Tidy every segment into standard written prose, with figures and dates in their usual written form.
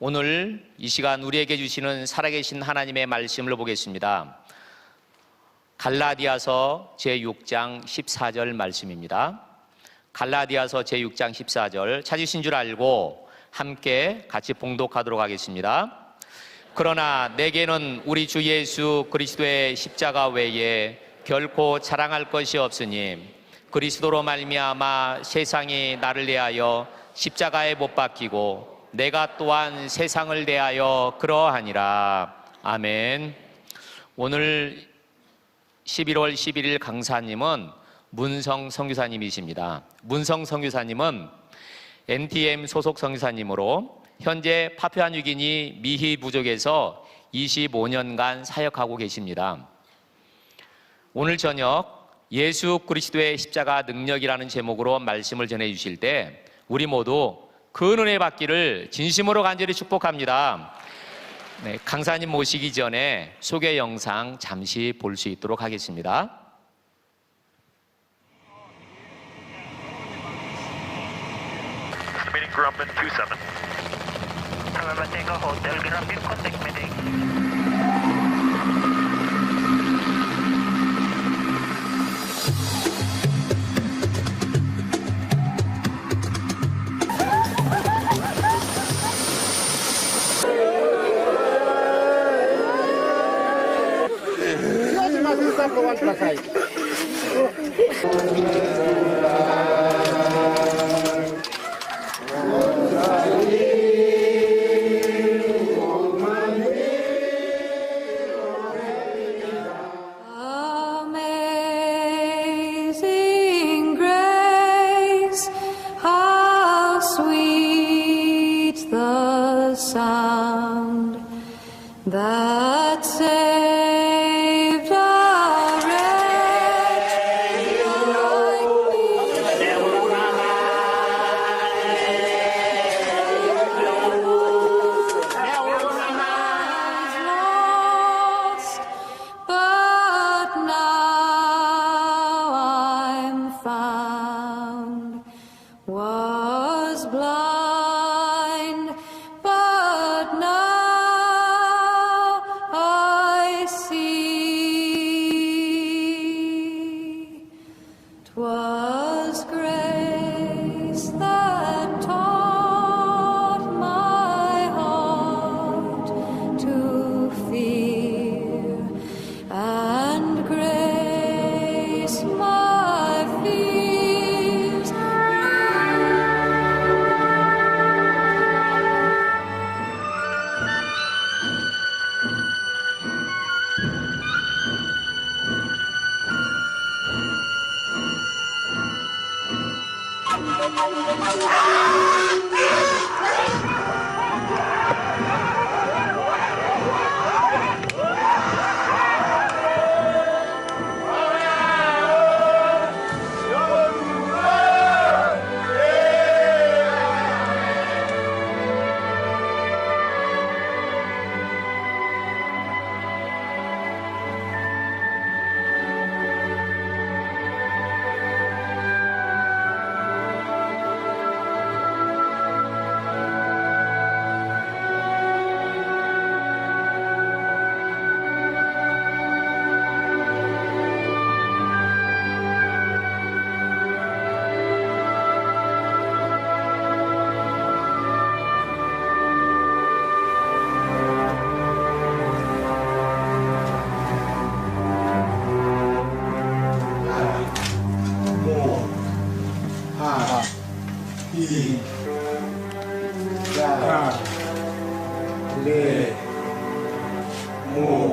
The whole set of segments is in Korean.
오늘 이 시간 우리에게 주시는 살아계신 하나님의 말씀을 보겠습니다. 갈라디아서 제6장 14절 말씀입니다. 갈라디아서 제6장 14절 찾으신 줄 알고 함께 같이 봉독하도록 하겠습니다. 그러나 내게는 우리 주 예수 그리스도의 십자가 외에 결코 자랑할 것이 없으니 그리스도로 말미암아 세상이 나를 대하여 십자가에 못 박히고 내가 또한 세상을 대하여 그러하니라. 아멘. 오늘 11월 11일 강사님은 문성 선교사님이십니다. 문성 선교사님은 NTM 소속 선교사님으로 현재 파푸아뉴기니 미희 부족에서 25년간 사역하고 계십니다. 오늘 저녁 예수 그리스도의 십자가 능력이라는 제목으로 말씀을 전해주실 때 우리 모두 그 은혜 받기를 진심으로 간절히 축복합니다. 네, 강사님 모시기 전에 소개 영상 잠시 볼 수 있도록 하겠습니다. Meeting Grumman 27. Tango Hotel, Grumman, contact meeting. Amazing grace, how sweet the sound that saved a wretch like lost, but now I'm found. Was blind, but now I see. 'Twas grace that taught my heart to fear, and grace my fears.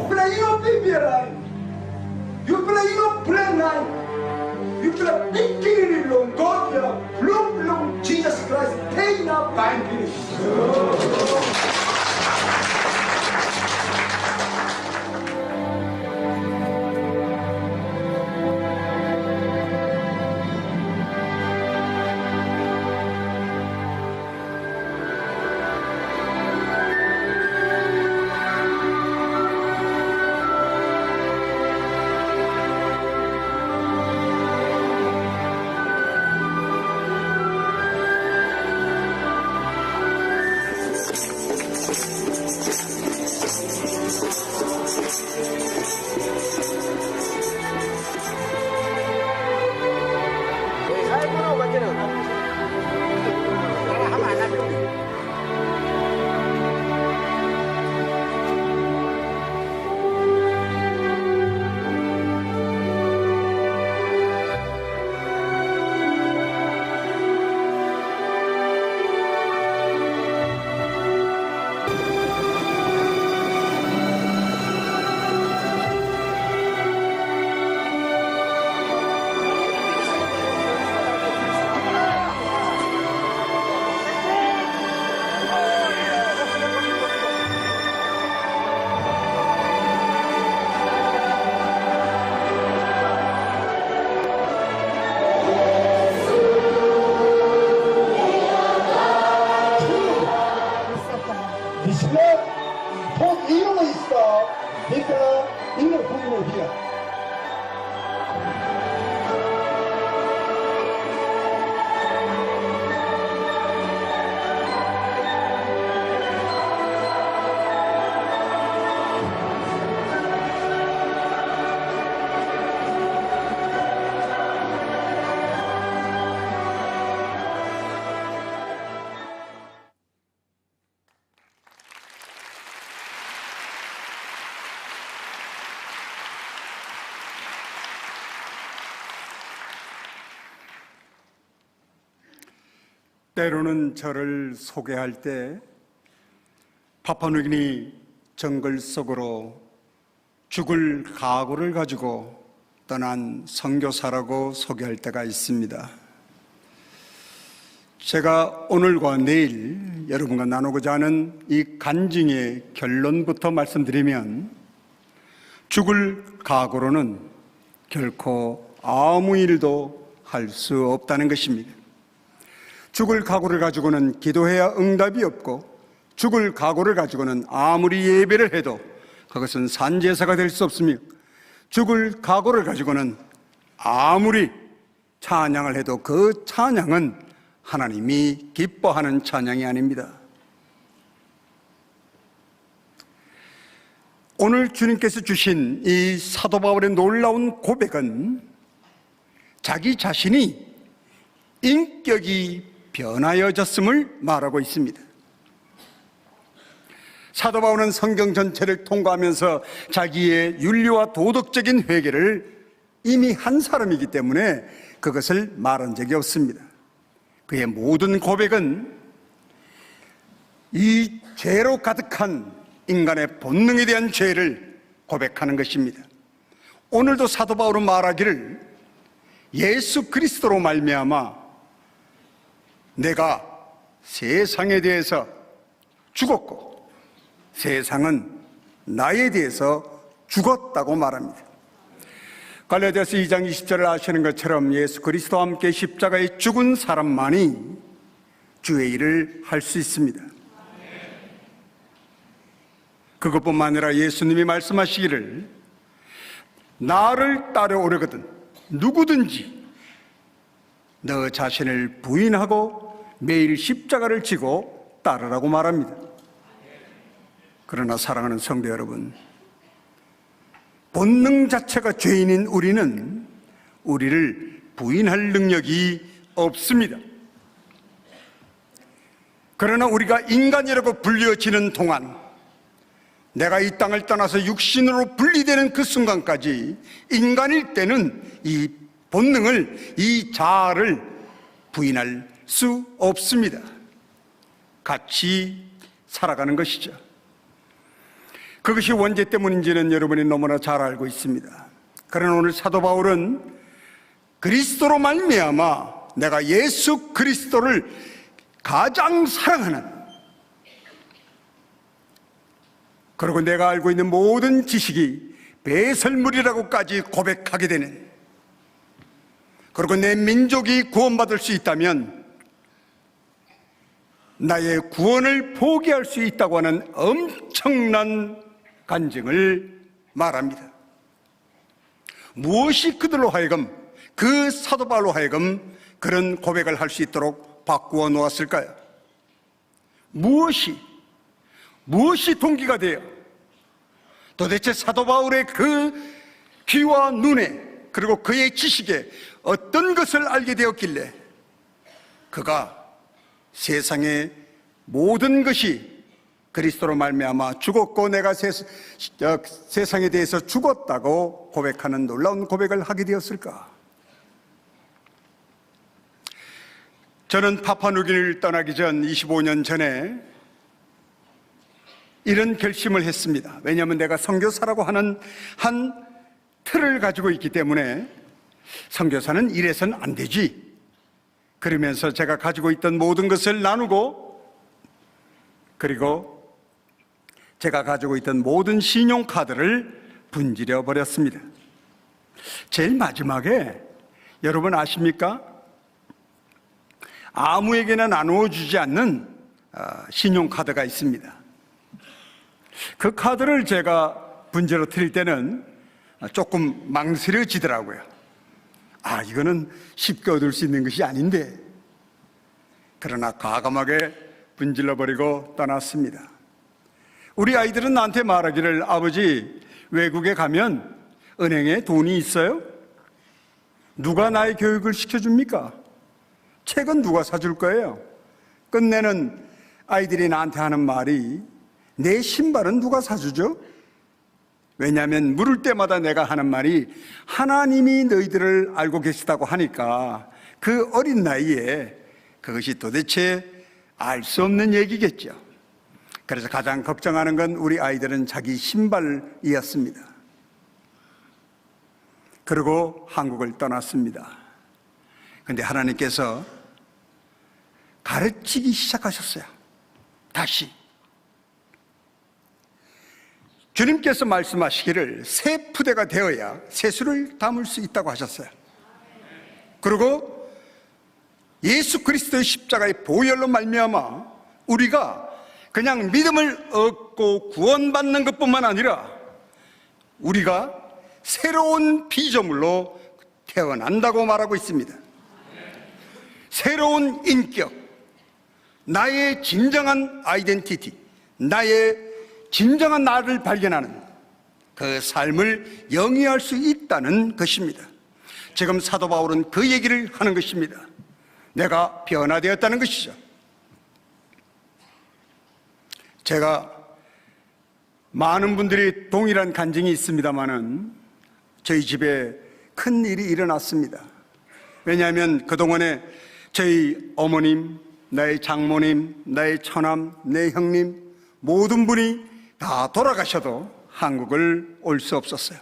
Play your PPRI. You play your play nine. You play big king long God, long Jesus Christ, pay now banking. People in the room here. 때로는 저를 소개할 때 파파누기니 정글 속으로 죽을 각오를 가지고 떠난 선교사라고 소개할 때가 있습니다. 제가 오늘과 내일 여러분과 나누고자 하는 이 간증의 결론부터 말씀드리면, 죽을 각오로는 결코 아무 일도 할 수 없다는 것입니다. 죽을 각오를 가지고는 기도해야 응답이 없고, 죽을 각오를 가지고는 아무리 예배를 해도 그것은 산제사가 될 수 없으며, 죽을 각오를 가지고는 아무리 찬양을 해도 그 찬양은 하나님이 기뻐하는 찬양이 아닙니다. 오늘 주님께서 주신 이 사도 바울의 놀라운 고백은 자기 자신이 인격이 변하여졌음을 말하고 있습니다. 사도 바울은 성경 전체를 통과하면서 자기의 윤리와 도덕적인 회개를 이미 한 사람이기 때문에 그것을 말한 적이 없습니다. 그의 모든 고백은 이 죄로 가득한 인간의 본능에 대한 죄를 고백하는 것입니다. 오늘도 사도 바울은 말하기를, 예수 그리스도로 말미암아 내가 세상에 대해서 죽었고 세상은 나에 대해서 죽었다고 말합니다. 갈라디아서 2장 20절을 아시는 것처럼 예수 그리스도와 함께 십자가에 죽은 사람만이 주의 일을 할 수 있습니다. 그것뿐만 아니라 예수님이 말씀하시기를, 나를 따라오려거든 누구든지 너 자신을 부인하고 매일 십자가를 지고 따르라고 말합니다. 그러나 사랑하는 성도 여러분, 본능 자체가 죄인인 우리는 우리를 부인할 능력이 없습니다. 그러나 우리가 인간이라고 불려지는 동안, 내가 이 땅을 떠나서 육신으로 분리되는 그 순간까지 인간일 때는 이 본능을, 이 자아를 부인할 수 없습니다. 같이 살아가는 것이죠. 그것이 원죄 때문인지는 여러분이 너무나 잘 알고 있습니다. 그러나 오늘 사도 바울은 그리스도로 말미암아 내가 예수 그리스도를 가장 사랑하는, 그리고 내가 알고 있는 모든 지식이 배설물이라고까지 고백하게 되는, 그리고 내 민족이 구원받을 수 있다면 나의 구원을 포기할 수 있다고 하는 엄청난 간증을 말합니다. 무엇이 그들로 하여금, 그 사도 바울로 하여금 그런 고백을 할 수 있도록 바꾸어 놓았을까요? 무엇이 동기가 되어 도대체 사도 바울의 그 귀와 눈에, 그리고 그의 지식에 어떤 것을 알게 되었길래 그가 세상의 모든 것이 그리스도로 말미암아 죽었고 내가 세상에 대해서 죽었다고 고백하는 놀라운 고백을 하게 되었을까? 저는 파푸아뉴기니를 떠나기 전 25년 전에 이런 결심을 했습니다. 왜냐하면 내가 선교사라고 하는 한 틀을 가지고 있기 때문에 선교사는 이래선 안 되지. 그러면서 제가 가지고 있던 모든 것을 나누고, 그리고 제가 가지고 있던 모든 신용카드를 분지려 버렸습니다. 제일 마지막에 여러분 아십니까? 아무에게나 나누어 주지 않는 신용카드가 있습니다. 그 카드를 제가 분재로 틀릴 때는 조금 망설여지더라고요. 이거는 쉽게 얻을 수 있는 것이 아닌데. 그러나 과감하게 분질러버리고 떠났습니다. 우리 아이들은 나한테 말하기를, 아버지, 외국에 가면 은행에 돈이 있어요? 누가 나의 교육을 시켜줍니까? 책은 누가 사줄 거예요? 끝내는 아이들이 나한테 하는 말이, 내 신발은 누가 사주죠? 왜냐하면 물을 때마다 내가 하는 말이, 하나님이 너희들을 알고 계시다고 하니까 그 어린 나이에 그것이 도대체 알 수 없는 얘기겠죠. 그래서 가장 걱정하는 건 우리 아이들은 자기 신발이었습니다. 그리고 한국을 떠났습니다. 그런데 하나님께서 가르치기 시작하셨어요. 다시. 주님께서 말씀하시기를 새 푸대가 되어야 세수를 담을 수 있다고 하셨어요. 그리고 예수 그리스도의 십자가의 보혈로 말미암아 우리가 그냥 믿음을 얻고 구원받는 것뿐만 아니라 우리가 새로운 피조물로 태어난다고 말하고 있습니다. 새로운 인격, 나의 진정한 아이덴티티, 나의 진정한 나를 발견하는 그 삶을 영위할 수 있다는 것입니다. 지금 사도 바울은 그 얘기를 하는 것입니다. 내가 변화되었다는 것이죠. 제가 많은 분들이 동일한 간증이 있습니다마는 저희 집에 큰 일이 일어났습니다. 왜냐하면 그동안에 저희 어머님, 나의 장모님, 나의 처남, 내 형님 모든 분이 다 돌아가셔도 한국을 올 수 없었어요.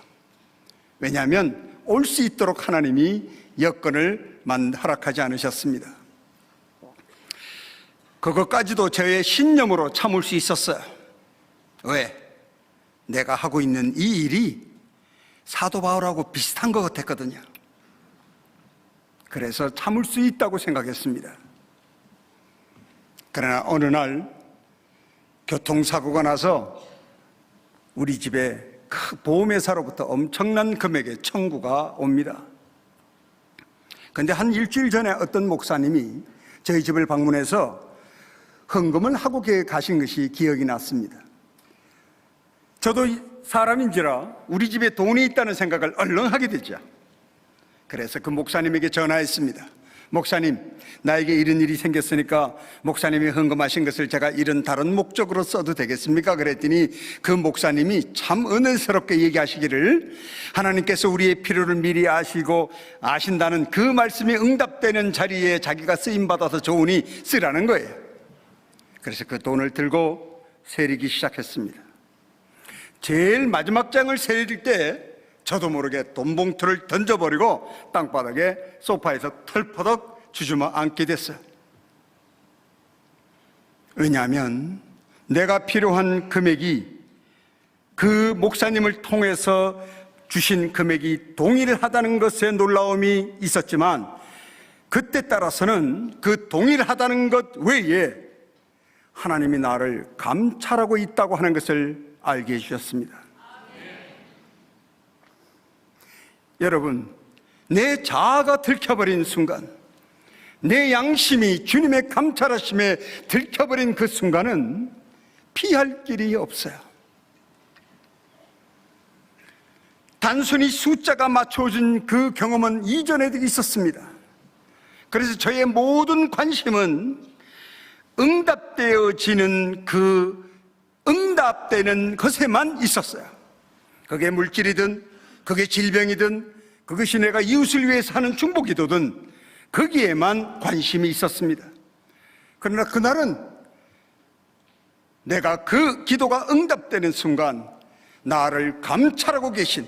왜냐하면 올 수 있도록 하나님이 여건을 허락하지 않으셨습니다. 그것까지도 저의 신념으로 참을 수 있었어요. 왜? 내가 하고 있는 이 일이 사도 바울하고 비슷한 것 같았거든요. 그래서 참을 수 있다고 생각했습니다. 그러나 어느 날 교통사고가 나서 우리 집에 보험회사로부터 엄청난 금액의 청구가 옵니다. 그런데 한 일주일 전에 어떤 목사님이 저희 집을 방문해서 헌금을 하고 가신 것이 기억이 났습니다. 저도 사람인지라 우리 집에 돈이 있다는 생각을 얼른 하게 됐죠. 그래서 그 목사님에게 전화했습니다. 목사님, 나에게 이런 일이 생겼으니까 목사님이 헌금하신 것을 제가 이런 다른 목적으로 써도 되겠습니까? 그랬더니 그 목사님이 참 은혜스럽게 얘기하시기를, 하나님께서 우리의 필요를 미리 아시고 아신다는 그 말씀이 응답되는 자리에 자기가 쓰임받아서 좋으니 쓰라는 거예요. 그래서 그 돈을 들고 세리기 시작했습니다. 제일 마지막 장을 세릴 때 저도 모르게 돈 봉투를 던져버리고 땅바닥에 소파에서 털퍼덕 주저앉게 앉게 됐어요. 왜냐하면 내가 필요한 금액이 그 목사님을 통해서 주신 금액이 동일하다는 것에 놀라움이 있었지만, 그때 따라서는 그 동일하다는 것 외에 하나님이 나를 감찰하고 있다고 하는 것을 알게 해주셨습니다. 여러분, 내 자아가 들켜버린 순간, 내 양심이 주님의 감찰하심에 들켜버린 그 순간은 피할 길이 없어요. 단순히 숫자가 맞춰진 그 경험은 이전에도 있었습니다. 그래서 저의 모든 관심은 응답되어지는 그 응답되는 것에만 있었어요. 그게 물질이든 그게 질병이든 그것이 내가 이웃을 위해서 하는 중보기도든 거기에만 관심이 있었습니다. 그러나 그날은 내가 그 기도가 응답되는 순간 나를 감찰하고 계신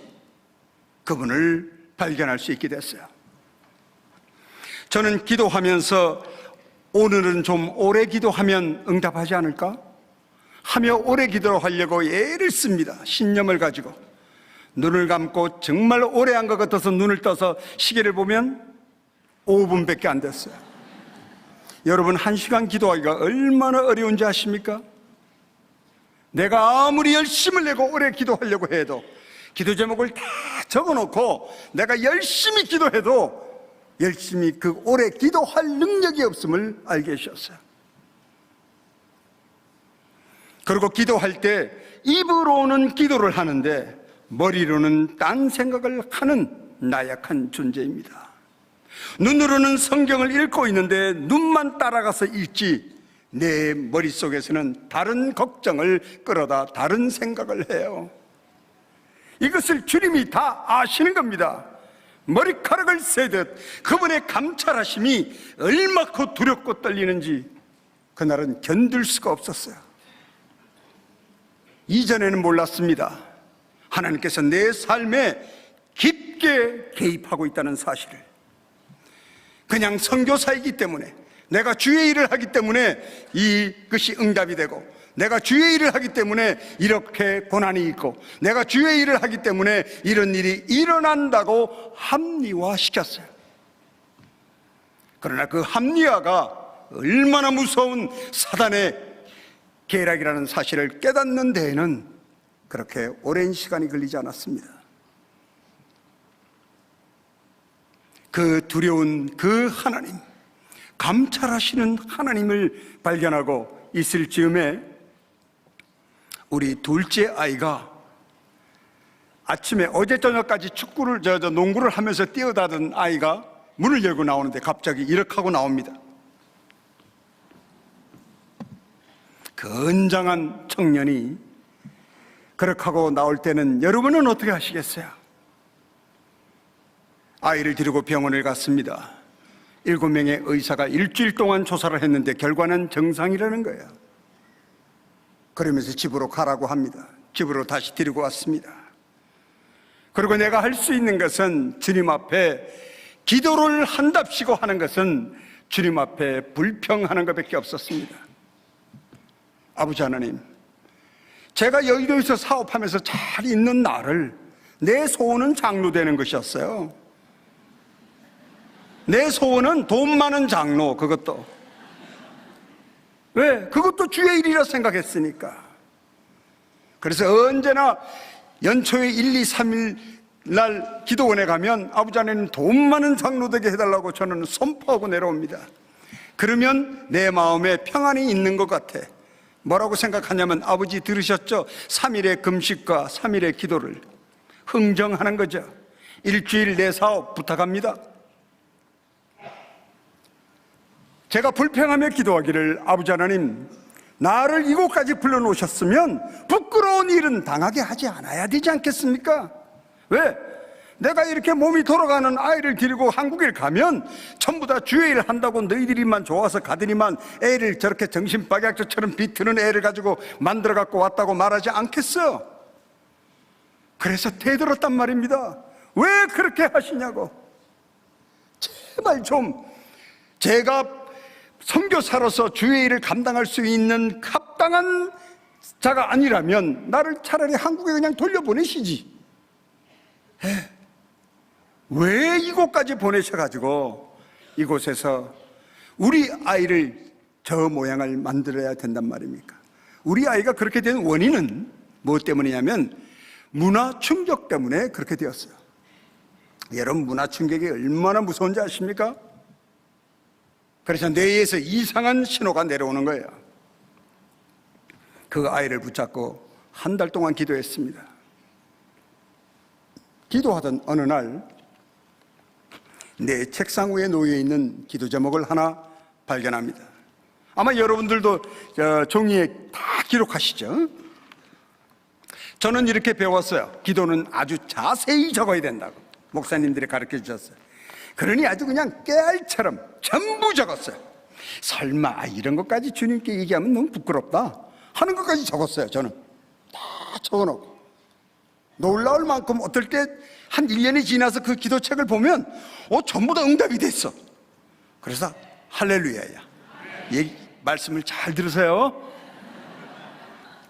그분을 발견할 수 있게 됐어요. 저는 기도하면서 오늘은 좀 오래 기도하면 응답하지 않을까 하며 오래 기도하려고 애를 씁니다. 신념을 가지고 눈을 감고 정말 오래 한 것 같아서 눈을 떠서 시계를 보면 5분밖에 안 됐어요. 여러분, 1시간 기도하기가 얼마나 어려운지 아십니까? 내가 아무리 열심을 내고 오래 기도하려고 해도 기도 제목을 다 적어놓고 내가 열심히 기도해도 열심히 그 오래 기도할 능력이 없음을 알게 하셨어요. 그리고 기도할 때 입으로는 기도를 하는데 머리로는 딴 생각을 하는 나약한 존재입니다. 눈으로는 성경을 읽고 있는데 눈만 따라가서 읽지 내 머릿속에서는 다른 걱정을 끌어다 다른 생각을 해요. 이것을 주님이 다 아시는 겁니다. 머리카락을 세듯 그분의 감찰하심이 얼마큼 두렵고 떨리는지 그날은 견딜 수가 없었어요. 이전에는 몰랐습니다. 하나님께서 내 삶에 깊게 개입하고 있다는 사실을. 그냥 선교사이기 때문에, 내가 주의 일을 하기 때문에 이것이 응답이 되고, 내가 주의 일을 하기 때문에 이렇게 고난이 있고, 내가 주의 일을 하기 때문에 이런 일이 일어난다고 합리화시켰어요. 그러나 그 합리화가 얼마나 무서운 사단의 계략이라는 사실을 깨닫는 데에는 그렇게 오랜 시간이 걸리지 않았습니다. 그 두려운 그 하나님, 감찰하시는 하나님을 발견하고 있을 즈음에 우리 둘째 아이가 아침에 어제 저녁까지 농구를 하면서 뛰어다던 아이가 문을 열고 나오는데 갑자기 이렇게 하고 나옵니다. 건장한 청년이 그렇게 하고 나올 때는 여러분은 어떻게 하시겠어요? 아이를 데리고 병원을 갔습니다. 7명의 의사가 일주일 동안 조사를 했는데 결과는 정상이라는 거예요. 그러면서 집으로 가라고 합니다. 집으로 다시 데리고 왔습니다. 그리고 내가 할 수 있는 것은 주님 앞에 기도를 한답시고 하는 것은 주님 앞에 불평하는 것밖에 없었습니다. 아버지 하나님, 제가 여의도에서 사업하면서 잘 있는 나를 내 소원은 장로 되는 것이었어요. 내 소원은 돈 많은 장로, 그것도. 왜? 그것도 주의 일이라 생각했으니까. 그래서 언제나 연초에 1, 2, 3일 날 기도원에 가면 아버지 하나님 돈 많은 장로 되게 해달라고 저는 선포하고 내려옵니다. 그러면 내 마음에 평안이 있는 것 같아. 뭐라고 생각하냐면, 아버지 들으셨죠? 3일의 금식과 3일의 기도를 흥정하는 거죠. 일주일 내 사업 부탁합니다. 제가 불평하며 기도하기를, 아버지 하나님, 나를 이곳까지 불러놓으셨으면 부끄러운 일은 당하게 하지 않아야 되지 않겠습니까? 왜? 내가 이렇게 몸이 돌아가는 아이를 데리고 한국에 가면 전부 다 주의 일 한다고 너희들이만 좋아서 가더니만 애를 저렇게 정신박약자처럼 비트는 애를 가지고 만들어 갖고 왔다고 말하지 않겠어? 그래서 대들었단 말입니다. 왜 그렇게 하시냐고. 제발 좀, 제가 선교사로서 주의 일을 감당할 수 있는 합당한 자가 아니라면 나를 차라리 한국에 그냥 돌려보내시지. 왜 이곳까지 보내셔가지고 이곳에서 우리 아이를 저 모양을 만들어야 된단 말입니까? 우리 아이가 그렇게 된 원인은 무엇 때문이냐면 문화 충격 때문에 그렇게 되었어요. 여러분, 문화 충격이 얼마나 무서운지 아십니까? 그래서 뇌에서 이상한 신호가 내려오는 거예요. 그 아이를 붙잡고 한 달 동안 기도했습니다. 기도하던 어느 날 내 책상 위에 놓여있는 기도 제목을 하나 발견합니다. 아마 여러분들도 종이에 다 기록하시죠? 저는 이렇게 배웠어요. 기도는 아주 자세히 적어야 된다고 목사님들이 가르쳐 주셨어요. 그러니 아주 그냥 깨알처럼 전부 적었어요. 설마 이런 것까지 주님께 얘기하면 너무 부끄럽다 하는 것까지 적었어요. 저는 다 적어놓고, 놀라울 만큼 어떨 때 한 1년이 지나서 그 기도책을 보면 전부 다 응답이 됐어. 그래서 할렐루야야. 말씀을 잘 들으세요.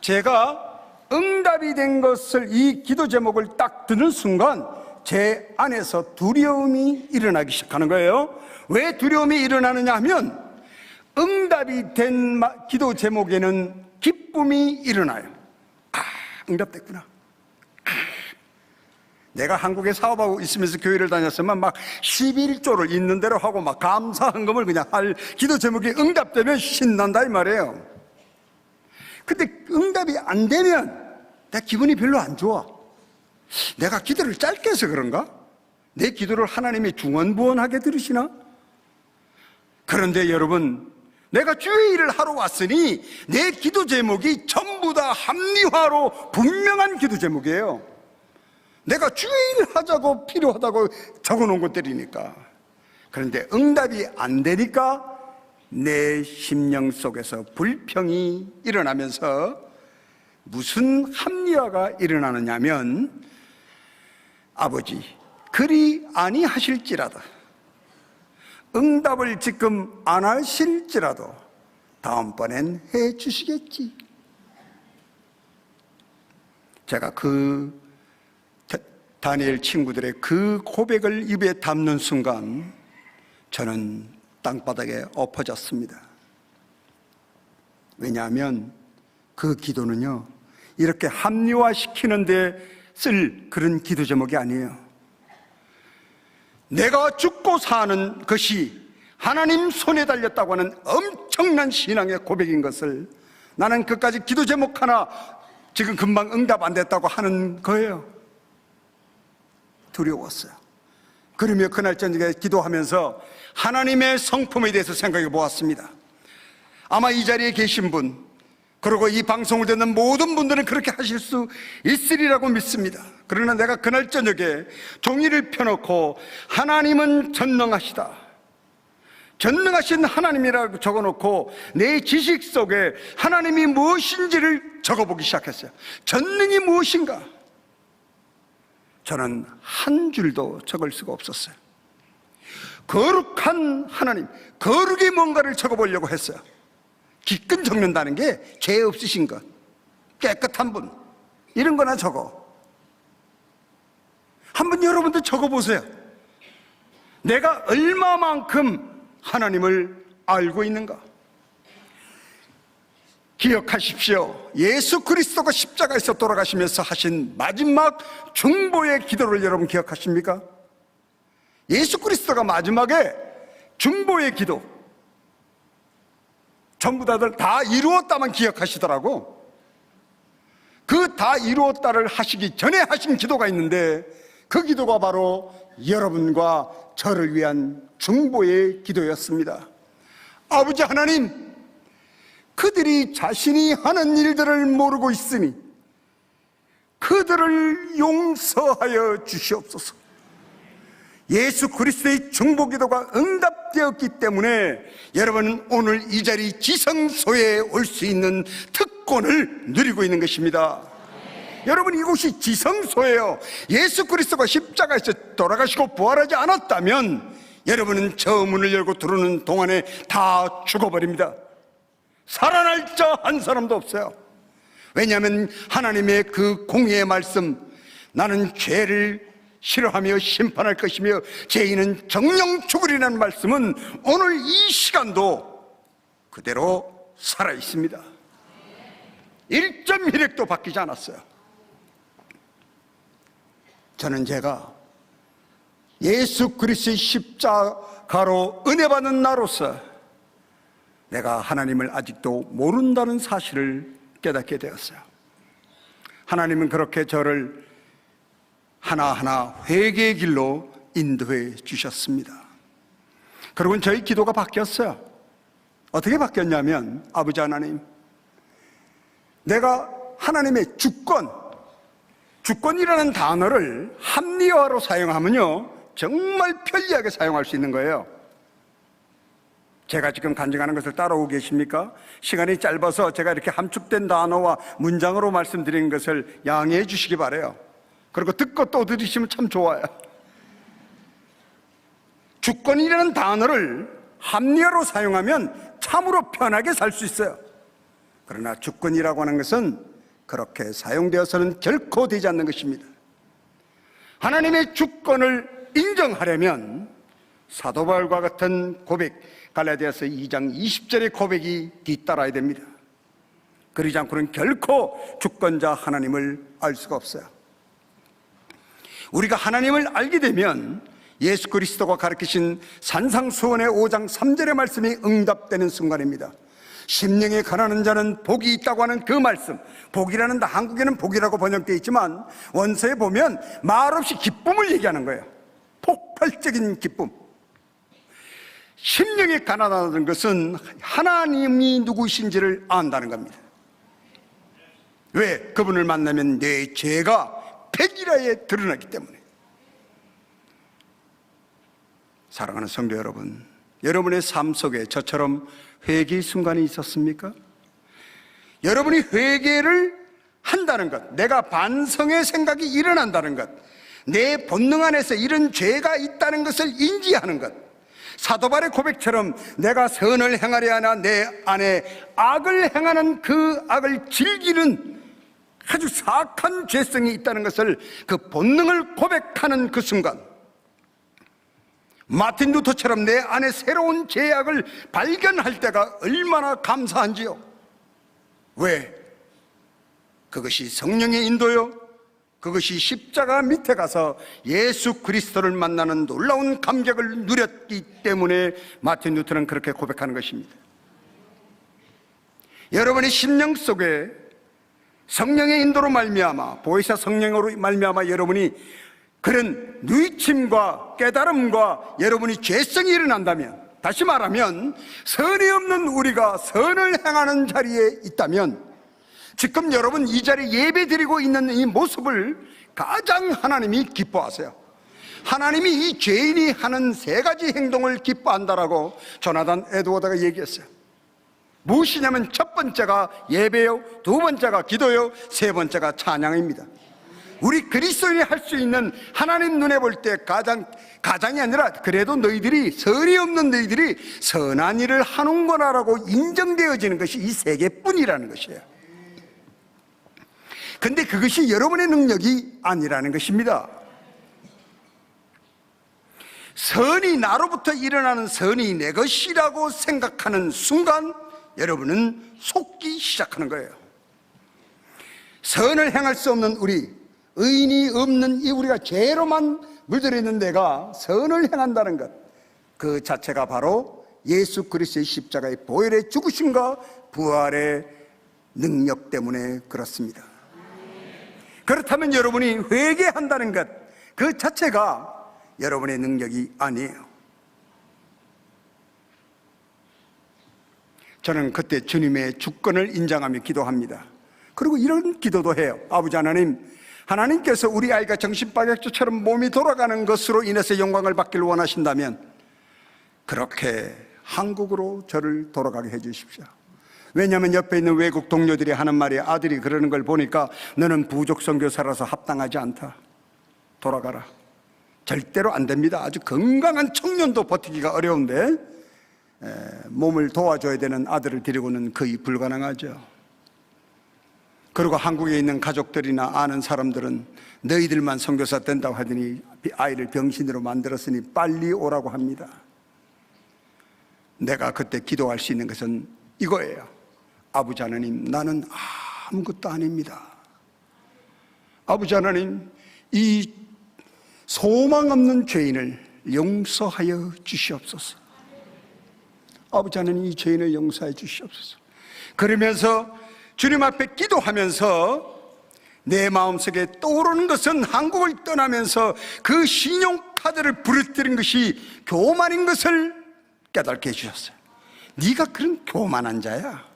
제가 응답이 된 것을, 이 기도 제목을 딱 듣는 순간 제 안에서 두려움이 일어나기 시작하는 거예요. 왜 두려움이 일어나느냐 하면 응답이 된 기도 제목에는 기쁨이 일어나요. 응답됐구나. 내가 한국에 사업하고 있으면서 교회를 다녔으면 막 11조를 있는 대로 하고 막 감사헌금을 그냥 할 기도 제목이 응답되면 신난다 이 말이에요. 근데 응답이 안 되면 내 기분이 별로 안 좋아. 내가 기도를 짧게 해서 그런가? 내 기도를 하나님이 중언부언하게 들으시나? 그런데 여러분, 내가 주의 일을 하러 왔으니 내 기도 제목이 전부 다 합리화로 분명한 기도 제목이에요. 내가 주의 일을 하자고 필요하다고 적어놓은 것들이니까. 그런데 응답이 안 되니까 내 심령 속에서 불평이 일어나면서 무슨 합리화가 일어나느냐면, 아버지 그리 아니하실지라도, 응답을 지금 안 하실지라도 다음번엔 해 주시겠지. 제가 그 다니엘 친구들의 그 고백을 입에 담는 순간 저는 땅바닥에 엎어졌습니다. 왜냐하면 그 기도는요, 이렇게 합리화시키는데 쓸 그런 기도 제목이 아니에요. 내가 죽고 사는 것이 하나님 손에 달렸다고 하는 엄청난 신앙의 고백인 것을 나는 그까지 기도 제목 하나 지금 금방 응답 안 됐다고 하는 거예요. 두려웠어요. 그러며 그날 저녁에 기도하면서 하나님의 성품에 대해서 생각해 보았습니다. 아마 이 자리에 계신 분, 그리고 이 방송을 듣는 모든 분들은 그렇게 하실 수 있으리라고 믿습니다. 그러나 내가 그날 저녁에 종이를 펴놓고 하나님은 전능하시다, 전능하신 하나님이라고 적어놓고 내 지식 속에 하나님이 무엇인지를 적어보기 시작했어요. 전능이 무엇인가? 저는 한 줄도 적을 수가 없었어요. 거룩한 하나님, 거룩이 뭔가를 적어보려고 했어요. 기껏 적는다는 게 죄 없으신 것, 깨끗한 분, 이런 거나 적어. 한번 여러분도 적어보세요. 내가 얼마만큼 하나님을 알고 있는가? 기억하십시오. 예수 그리스도가 십자가에서 돌아가시면서 하신 마지막 중보의 기도를 여러분 기억하십니까? 예수 그리스도가 마지막에 중보의 기도, 전부 다들 다 이루었다만 기억하시더라고. 그 다 이루었다를 하시기 전에 하신 기도가 있는데, 그 기도가 바로 여러분과 저를 위한 중보의 기도였습니다. 아버지 하나님, 그들이 자신이 하는 일들을 모르고 있으니 그들을 용서하여 주시옵소서. 예수 그리스도의 중보기도가 응답되었기 때문에 여러분은 오늘 이 자리 지성소에 올 수 있는 특권을 누리고 있는 것입니다. 여러분, 이곳이 지성소예요. 예수 그리스도가 십자가에서 돌아가시고 부활하지 않았다면 여러분은 저 문을 열고 들어오는 동안에 다 죽어버립니다. 살아날 자 한 사람도 없어요. 왜냐하면 하나님의 그 공의의 말씀, 나는 죄를 싫어하며 심판할 것이며 죄인은 정령 죽으리라는 말씀은 오늘 이 시간도 그대로 살아있습니다. 1.1핵도 바뀌지 않았어요. 저는 제가 예수 그리스도의 십자가로 은혜 받는 나로서 내가 하나님을 아직도 모른다는 사실을 깨닫게 되었어요. 하나님은 그렇게 저를 하나하나 회개의 길로 인도해 주셨습니다. 그리고 저희 기도가 바뀌었어요. 어떻게 바뀌었냐면, 아버지 하나님, 내가 하나님의 주권이라는 단어를 합리화로 사용하면요, 정말 편리하게 사용할 수 있는 거예요. 제가 지금 간증하는 것을 따라오고 계십니까? 시간이 짧아서 제가 이렇게 함축된 단어와 문장으로 말씀드리는 것을 양해해 주시기 바라요. 그리고 듣고 또 들으시면 참 좋아요. 주권이라는 단어를 합리화로 사용하면 참으로 편하게 살 수 있어요. 그러나 주권이라고 하는 것은 그렇게 사용되어서는 결코 되지 않는 것입니다. 하나님의 주권을 인정하려면 사도 바울과 같은 고백, 갈라디아서 2장 20절의 고백이 뒤따라야 됩니다. 그러지 않고는 결코 주권자 하나님을 알 수가 없어요. 우리가 하나님을 알게 되면 예수 그리스도가 가르치신 산상수훈의 5장 3절의 말씀이 응답되는 순간입니다. 심령에 가난한 자는 복이 있다고 하는 그 말씀, 복이라는 한국에는 복이라고 번역되어 있지만 원서에 보면 말없이 기쁨을 얘기하는 거예요. 폭발적인 기쁨. 심령에 가난하다는 것은 하나님이 누구신지를 안다는 겁니다. 왜? 그분을 만나면 내 죄가 백일하에 드러나기 때문에. 사랑하는 성도 여러분, 여러분의 삶 속에 저처럼 회개의 순간이 있었습니까? 여러분이 회개를 한다는 것, 내가 반성의 생각이 일어난다는 것, 내 본능 안에서 이런 죄가 있다는 것을 인지하는 것, 사도 바울의 고백처럼 내가 선을 행하려 하나 내 안에 악을 행하는 그 악을 즐기는 아주 사악한 죄성이 있다는 것을, 그 본능을 고백하는 그 순간, 마틴 루터처럼 내 안에 새로운 죄악을 발견할 때가 얼마나 감사한지요. 왜? 그것이 성령의 인도요, 그것이 십자가 밑에 가서 예수 그리스도를 만나는 놀라운 감격을 누렸기 때문에 마틴 루터는 그렇게 고백하는 것입니다. 여러분의 심령 속에 성령의 인도로 말미암아, 보혜사 성령으로 말미암아 여러분이 그런 누이침과 깨달음과 여러분이 죄성이 일어난다면, 다시 말하면 선이 없는 우리가 선을 행하는 자리에 있다면, 지금 여러분 이 자리에 예배 드리고 있는 이 모습을 가장 하나님이 기뻐하세요. 하나님이 이 죄인이 하는 세 가지 행동을 기뻐한다라고 조나단 에드워드가 얘기했어요. 무엇이냐면 첫 번째가 예배요, 두 번째가 기도요, 세 번째가 찬양입니다. 우리 그리스도인이 할 수 있는, 하나님 눈에 볼 때 가장이 아니라 그래도 너희들이, 선이 없는 너희들이 선한 일을 하는구나라고 인정되어지는 것이 이 세 개뿐이라는 것이에요. 근데 그것이 여러분의 능력이 아니라는 것입니다. 선이, 나로부터 일어나는 선이 내 것이라고 생각하는 순간 여러분은 속기 시작하는 거예요. 선을 행할 수 없는 우리, 의인이 없는 이 우리가 죄로만 물들어 있는 내가 선을 행한다는 것, 그 자체가 바로 예수 그리스도의 십자가의 보혈의 죽으심과 부활의 능력 때문에 그렇습니다. 그렇다면 여러분이 회개한다는 것, 그 자체가 여러분의 능력이 아니에요. 저는 그때 주님의 주권을 인정하며 기도합니다. 그리고 이런 기도도 해요. 아버지 하나님, 하나님께서 우리 아이가 정신박약조처럼 몸이 돌아가는 것으로 인해서 영광을 받기를 원하신다면 그렇게 한국으로 저를 돌아가게 해 주십시오. 왜냐하면 옆에 있는 외국 동료들이 하는 말이, 아들이 그러는 걸 보니까 너는 부족 선교사라서 합당하지 않다, 돌아가라. 절대로 안 됩니다. 아주 건강한 청년도 버티기가 어려운데 몸을 도와줘야 되는 아들을 데리고는 거의 불가능하죠. 그리고 한국에 있는 가족들이나 아는 사람들은 너희들만 선교사 된다고 하더니 아이를 병신으로 만들었으니 빨리 오라고 합니다. 내가 그때 기도할 수 있는 것은 이거예요. 아버지 하나님, 나는 아무것도 아닙니다. 아버지 하나님, 이 소망 없는 죄인을 용서하여 주시옵소서. 아버지 하나님, 이 죄인을 용서해 주시옵소서. 그러면서 주님 앞에 기도하면서 내 마음속에 떠오르는 것은 한국을 떠나면서 그 신용카드를 부르뜨린 것이 교만인 것을 깨닫게 해주셨어요. 네가 그런 교만한 자야.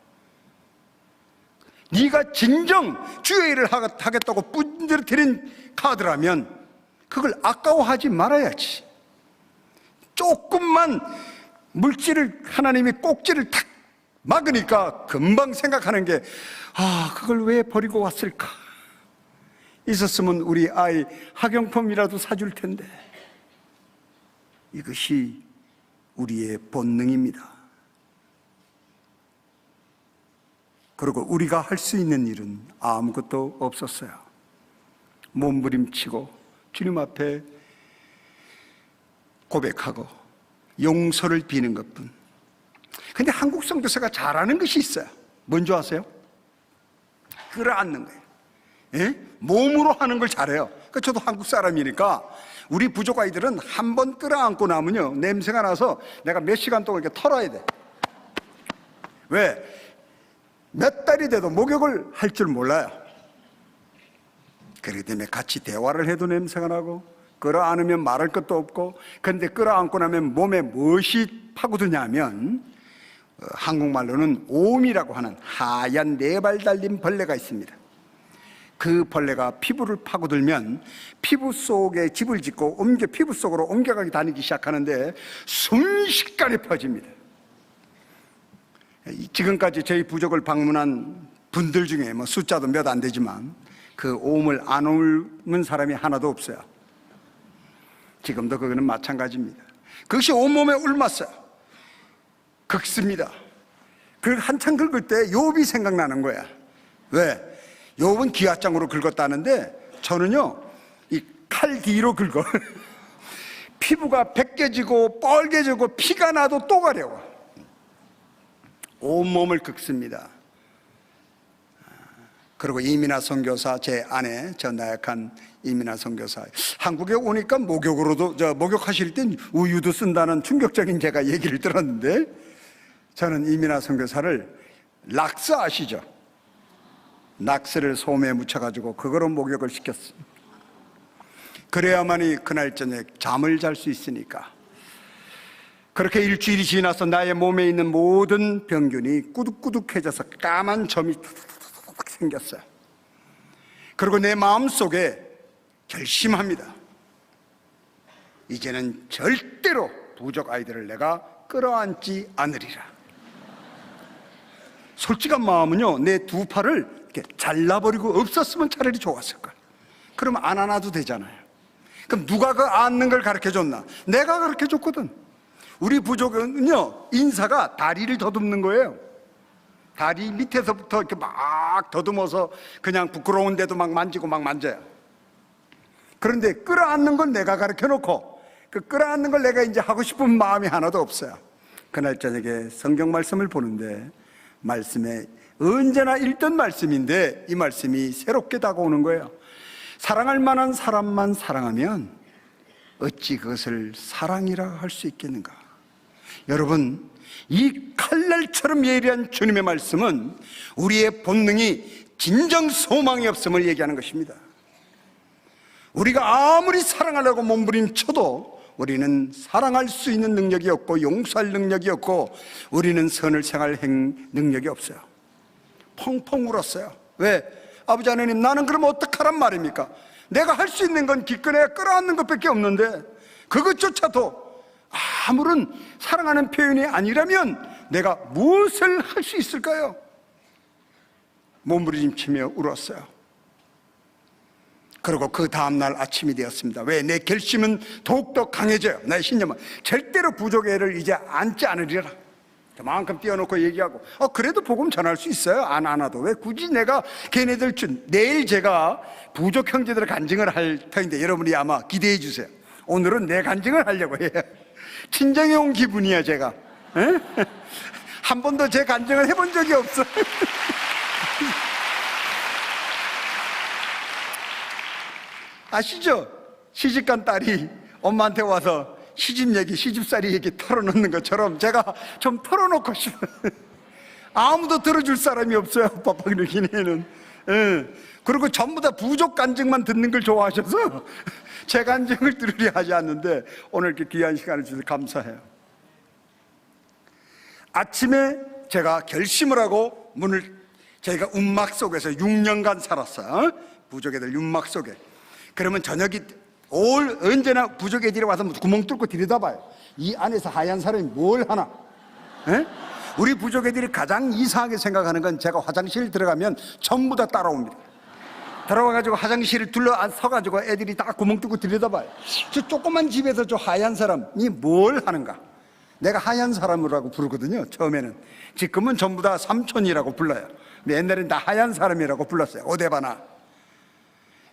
네가 진정 주의 일을 하겠다고 부르뜨린 카드라면 그걸 아까워하지 말아야지. 조금만 물질을, 하나님이 꼭지를 탁 막으니까 금방 생각하는 게, 그걸 왜 버리고 왔을까? 있었으면 우리 아이 학용품이라도 사줄 텐데. 이것이 우리의 본능입니다. 그리고 우리가 할 수 있는 일은 아무것도 없었어요. 몸부림치고 주님 앞에 고백하고 용서를 비는 것뿐. 근데 한국 선교사가 잘하는 것이 있어요. 뭔지 아세요? 끌어안는 거예요. 예? 몸으로 하는 걸 잘해요. 그러니까 저도 한국 사람이니까 우리 부족 아이들은 한 번 끌어안고 나면요 냄새가 나서 내가 몇 시간 동안 이렇게 털어야 돼. 왜? 몇 달이 돼도 목욕을 할 줄 몰라요. 그렇기 때문에 같이 대화를 해도 냄새가 나고 끌어안으면 말할 것도 없고, 그런데 끌어안고 나면 몸에 무엇이 파고드냐면 한국말로는 옴이라고 하는 하얀 4발 달린 벌레가 있습니다. 그 벌레가 피부를 파고들면 피부 속에 집을 짓고 피부 속으로 옮겨가게 다니기 시작하는데 순식간에 퍼집니다. 지금까지 저희 부족을 방문한 분들 중에 숫자도 몇 안 되지만 그 옴을 안 옮은 사람이 하나도 없어요. 지금도 그거는 마찬가지입니다. 그것이 온몸에 옮았어요. 긁습니다. 그 한참 긁을 때 욥이 생각나는 거야. 왜? 욥은 기아장으로 긁었다는데 저는요 이 칼 뒤로 긁어. 피부가 벗겨지고 뻘개지고 피가 나도 또 가려워. 온몸을 긁습니다. 그리고 이민아 선교사, 제 아내, 저 나약한 이민아 선교사, 한국에 오니까 목욕으로도 목욕하실 땐 우유도 쓴다는 충격적인 제가 얘기를 들었는데, 저는 이민아 선교사를 락스 아시죠? 락스를 솜에 묻혀가지고 그거로 목욕을 시켰어요. 그래야만이 그날 저녁 잠을 잘 수 있으니까. 그렇게 일주일이 지나서 나의 몸에 있는 모든 병균이 꾸덕꾸덕해져서 까만 점이 탁탁탁 생겼어요. 그리고 내 마음속에 결심합니다. 이제는 절대로 부족 아이들을 내가 끌어안지 않으리라. 솔직한 마음은요, 내 두 팔을 이렇게 잘라버리고 없었으면 차라리 좋았을 거예요. 그러면 안 안아도 되잖아요. 그럼 누가 그 안는 걸 가르쳐줬나? 내가 가르쳐줬거든. 우리 부족은요, 인사가 다리를 더듬는 거예요. 다리 밑에서부터 이렇게 막 더듬어서 그냥 부끄러운데도 막 만지고 막 만져요. 그런데 끌어안는 건 내가 가르쳐 놓고 그 끌어안는 걸 내가 이제 하고 싶은 마음이 하나도 없어요. 그날 저녁에 성경 말씀을 보는데 말씀에 언제나 읽던 말씀인데 이 말씀이 새롭게 다가오는 거예요. 사랑할 만한 사람만 사랑하면 어찌 그것을 사랑이라 할 수 있겠는가? 여러분, 이 칼날처럼 예리한 주님의 말씀은 우리의 본능이 진정 소망이 없음을 얘기하는 것입니다. 우리가 아무리 사랑하려고 몸부림쳐도 우리는 사랑할 수 있는 능력이 없고 용서할 능력이 없고 우리는 선을 생활할 능력이 없어요. 펑펑 울었어요. 왜? 아버지 하나님, 나는 그럼 어떡하란 말입니까? 내가 할 수 있는 건 기꺼이 끌어안는 것밖에 없는데 그것조차도 아무런 사랑하는 표현이 아니라면 내가 무엇을 할 수 있을까요? 몸부림치며 울었어요. 그리고 그 다음날 아침이 되었습니다. 왜? 내 결심은 더욱더 강해져요. 나의 신념은 절대로 부족의 애를 이제 안지 않으리라. 그만큼 띄워놓고 얘기하고 그래도 복음 전할 수 있어요. 안 안아도. 왜 굳이 내가 걔네들 내일 제가 부족 형제들 간증을 할 터인데 여러분이 아마 기대해 주세요. 오늘은 내 간증을 하려고 해요. 친정에 온 기분이야 제가. 한 번도 제 간증을 해본 적이 없어. 아시죠? 시집간 딸이 엄마한테 와서 시집 얘기, 시집살이 얘기 털어놓는 것처럼 제가 좀 털어놓고 싶어요. 아무도 들어줄 사람이 없어요. 바빠기는. 그리고 전부 다 부족 간증만 듣는 걸 좋아하셔서 제 간증을 들으려 하지 않는데 오늘 이렇게 귀한 시간을 주셔서 감사해요. 아침에 제가 결심을 하고 저희가 움막 속에서 6년간 살았어요. 부족 애들 움막 속에. 그러면 저녁이 언제나 부족 애들이 와서 구멍 뚫고 들여다봐요. 이 안에서 하얀 사람이 뭘 하나? 우리 부족 애들이 가장 이상하게 생각하는 건 제가 화장실 들어가면 전부 다 따라옵니다. 들어와가지고 화장실을 서가지고 애들이 다 구멍 뚫고 들여다봐요. 저 조그만 집에서 저 하얀 사람이 뭘 하는가? 내가 하얀 사람이라고 부르거든요. 처음에는. 지금은 전부 다 삼촌이라고 불러요. 옛날엔 다 하얀 사람이라고 불렀어요. 오대바나.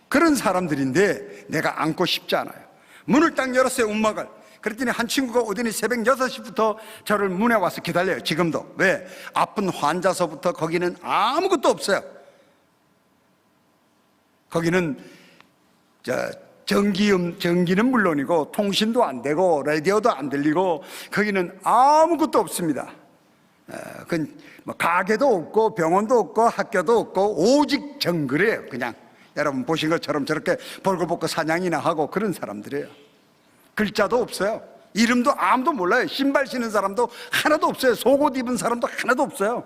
그런 사람들인데 내가 안고 싶지 않아요. 문을 딱 열었어요. 움막을. 그랬더니 한 친구가 오더니 새벽 6시부터 저를 문에 와서 기다려요. 지금도. 왜? 아픈 환자서부터 거기는 아무것도 없어요. 거기는 전기는 물론이고 통신도 안 되고 라디오도 안 들리고 거기는 아무것도 없습니다. 뭐 가게도 없고 병원도 없고 학교도 없고 오직 정글이에요. 그냥 여러분 보신 것처럼 저렇게 벌거벗고 사냥이나 하고 그런 사람들이에요. 글자도 없어요. 이름도 아무도 몰라요. 신발 신는 사람도 하나도 없어요. 속옷 입은 사람도 하나도 없어요.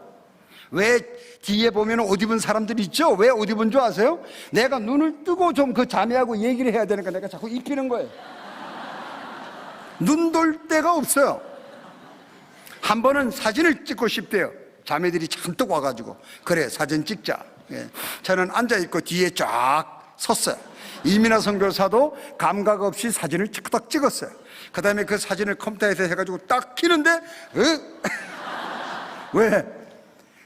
왜 뒤에 보면 옷 입은 사람들이 있죠? 왜 옷 입은 줄 아세요? 내가 눈을 뜨고 좀 그 자매하고 얘기를 해야 되니까 내가 자꾸 입히는 거예요. 눈 돌 데가 없어요. 한 번은 사진을 찍고 싶대요. 자매들이 잔뜩 와가지고 그래 사진 찍자. 저는 앉아있고 뒤에 쫙 섰어요. 이민아 선교사도 감각 없이 사진을 딱 찍었어요. 그 다음에 그 사진을 컴퓨터에서 해가지고 딱 키는데 왜?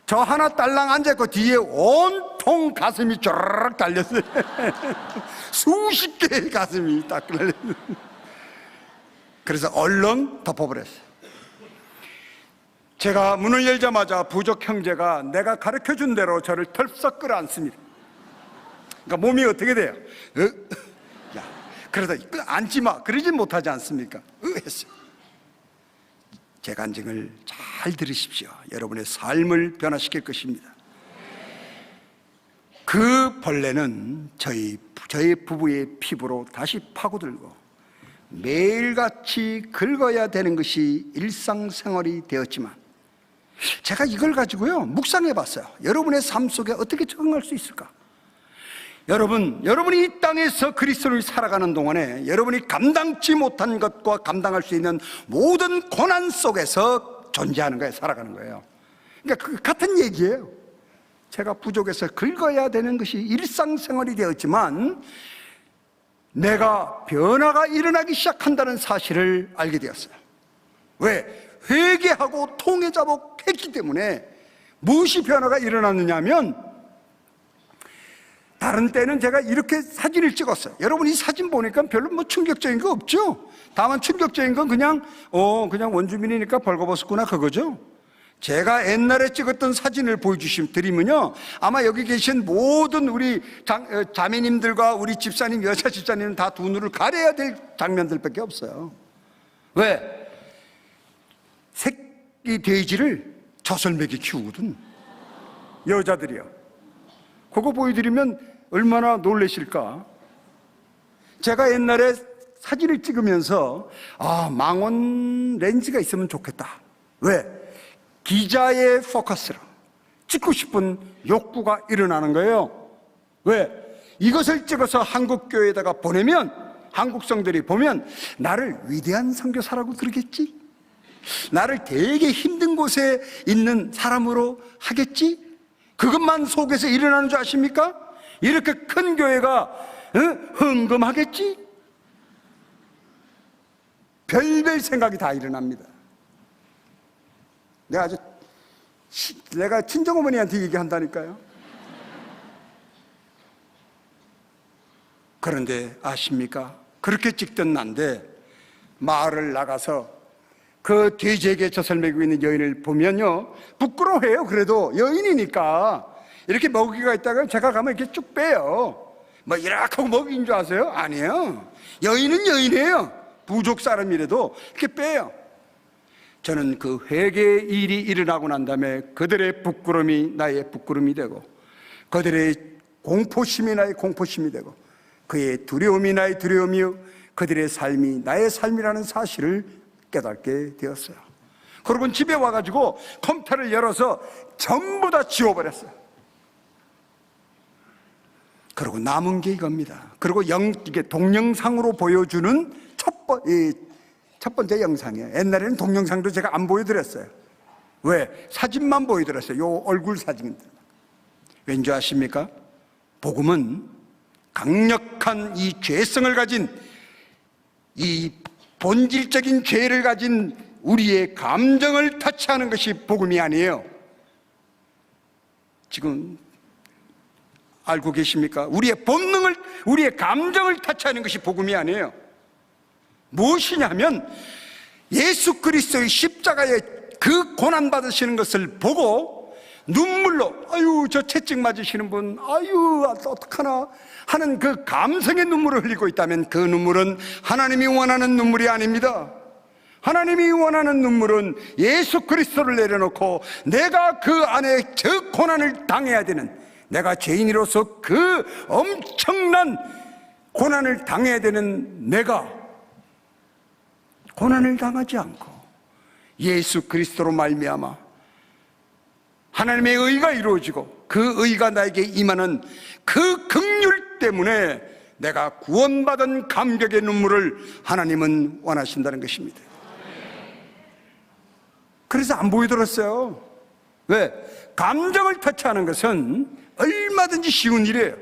저 하나 딸랑 앉아있고 뒤에 온통 가슴이 쫙 달렸어요. 수십 개의 가슴이 딱 달렸어요. 그래서 얼른 덮어버렸어요. 제가 문을 열자마자 부족 형제가 내가 가르쳐준 대로 저를 털썩 끌어안습니다. 그러니까 몸이 어떻게 돼요? 야, 그러다 앉지마 그러진 못하지 않습니까? 했어요. 제 간증을 잘 들으십시오. 여러분의 삶을 변화시킬 것입니다. 그 벌레는 저희 부부의 피부로 다시 파고들고 매일같이 긁어야 되는 것이 일상생활이 되었지만 제가 이걸 가지고요 묵상해 봤어요. 여러분의 삶 속에 어떻게 적응할 수 있을까? 여러분이 이 땅에서 그리스도를 살아가는 동안에 여러분이 감당치 못한 것과 감당할 수 있는 모든 고난 속에서 존재하는 거예요. 살아가는 거예요. 그러니까 그 같은 얘기예요. 제가 부족해서 긁어야 되는 것이 일상생활이 되었지만 내가 변화가 일어나기 시작한다는 사실을 알게 되었어요. 왜? 회개하고 통해 자복했기 때문에. 무엇이 변화가 일어났느냐 하면 다른 때는 제가 이렇게 사진을 찍었어요. 여러분 이 사진 보니까 별로 뭐 충격적인 거 없죠? 다만 충격적인 건 그냥 원주민이니까 벌거벗었구나 그거죠. 제가 옛날에 찍었던 사진을 드리면요 아마 여기 계신 모든 우리 자매님들과 우리 집사님, 여자 집사님은 다 두 눈을 가려야 될 장면들밖에 없어요. 왜? 새끼 돼지를 젖을매기 키우거든 여자들이요. 그거 보여드리면 얼마나 놀라실까. 제가 옛날에 사진을 찍으면서 망원 렌즈가 있으면 좋겠다. 왜? 기자의 포커스로 찍고 싶은 욕구가 일어나는 거예요. 왜? 이것을 찍어서 한국교회에다가 보내면 한국 성들이 보면 나를 위대한 선교사라고 그러겠지? 나를 되게 힘든 곳에 있는 사람으로 하겠지? 그것만 속에서 일어나는 줄 아십니까? 이렇게 큰 교회가 흥금하겠지? 별별 생각이 다 일어납니다. 내가 친정어머니한테 얘기한다니까요. 그런데 아십니까? 그렇게 찍던 난데 마을을 나가서 그 돼지에게 젖을 먹이고 있는 여인을 보면요 부끄러워해요. 그래도 여인이니까 이렇게 먹이가 있다가 제가 가면 이렇게 쭉 빼요. 뭐 이렇게 하고 먹인 줄 아세요? 아니에요. 여인은 여인이에요. 부족 사람이라도 이렇게 빼요. 저는 그 회개의 일이 일어나고 난 다음에 그들의 부끄러움이 나의 부끄러움이 되고 그들의 공포심이 나의 공포심이 되고 그의 두려움이 나의 두려움이요 그들의 삶이 나의 삶이라는 사실을 깨닫게 되었어요. 그러고 집에 와가지고 컴퓨터를 열어서 전부 다 지워버렸어요. 그리고 남은 게 이겁니다. 그리고 이게 동영상으로 보여주는 첫 번째 영상이에요. 옛날에는 동영상도 제가 안 보여드렸어요. 왜? 사진만 보여드렸어요. 요 얼굴 사진들. 왠지 아십니까? 복음은 강력한 이 죄성을 가진 이 본질적인 죄를 가진 우리의 감정을 터치하는 것이 복음이 아니에요. 지금 알고 계십니까? 우리의 본능을, 우리의 감정을 터치하는 것이 복음이 아니에요. 무엇이냐면 예수 그리스도의 십자가의 그 고난 받으시는 것을 보고 눈물로 아유, 저 채찍 맞으시는 분, 아유, 어떡하나 하는 그 감성의 눈물을 흘리고 있다면 그 눈물은 하나님이 원하는 눈물이 아닙니다. 하나님이 원하는 눈물은 예수 그리스도를 내려놓고 내가 그 안에 저 고난을 당해야 되는, 내가 죄인으로서 그 엄청난 고난을 당해야 되는 내가 고난을 당하지 않고 예수 그리스도로 말미암아 하나님의 의가 이루어지고 그 의가 나에게 임하는 그 긍휼 때문에 내가 구원받은 감격의 눈물을 하나님은 원하신다는 것입니다. 그래서 안 보여드렸어요. 왜? 감정을 터치하는 것은 얼마든지 쉬운 일이에요.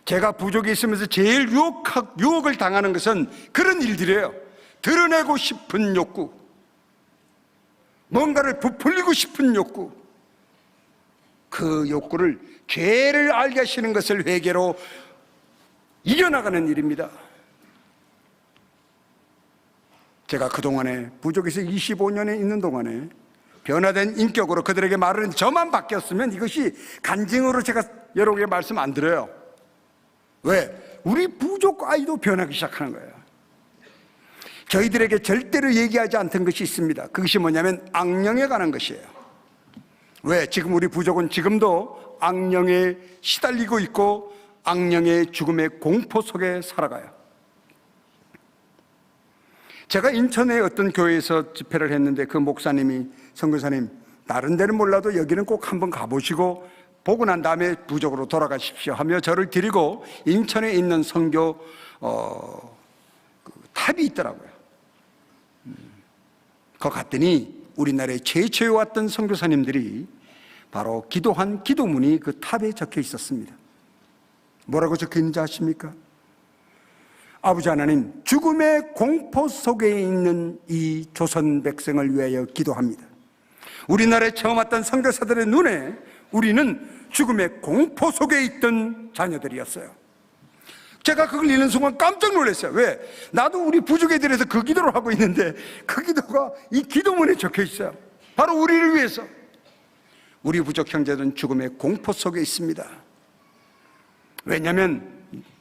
제가 부족이 있으면서 제일 유혹을 당하는 것은 그런 일들이에요. 드러내고 싶은 욕구, 뭔가를 부풀리고 싶은 욕구, 그 욕구를, 죄를 알게 하시는 것을 회개로 이겨나가는 일입니다. 제가 그동안에 부족에서 25년에 있는 동안에 변화된 인격으로 그들에게 말하는 저만 바뀌었으면 이것이 간증으로 제가 여러분에게 말씀 안 드려요. 왜? 우리 부족 아이도 변하기 시작하는 거예요. 저희들에게 절대로 얘기하지 않던 것이 있습니다. 그것이 뭐냐면 악령에 관한 것이에요. 왜? 지금 우리 부족은 지금도 악령에 시달리고 있고 악령의 죽음의 공포 속에 살아가요. 제가 인천의 어떤 교회에서 집회를 했는데 그 목사님이, 선교사님, 다른 데는 몰라도 여기는 꼭 한번 가보시고 보고 난 다음에 부족으로 돌아가십시오 하며 저를 데리고 인천에 있는 선교 그 탑이 있더라고요. 거 갔더니 우리나라에 최초에 왔던 선교사님들이 바로 기도한 기도문이 그 탑에 적혀 있었습니다. 뭐라고 적혀 있는지 아십니까? 아버지 하나님, 죽음의 공포 속에 있는 이 조선 백성을 위하여 기도합니다. 우리나라에 처음 왔던 선교사들의 눈에 우리는 죽음의 공포 속에 있던 자녀들이었어요. 제가 그걸 읽는 순간 깜짝 놀랐어요. 왜? 나도 우리 부족에 대해서 그 기도를 하고 있는데 그 기도가 이 기도문에 적혀 있어요. 바로 우리를 위해서. 우리 부족 형제들은 죽음의 공포 속에 있습니다. 왜냐하면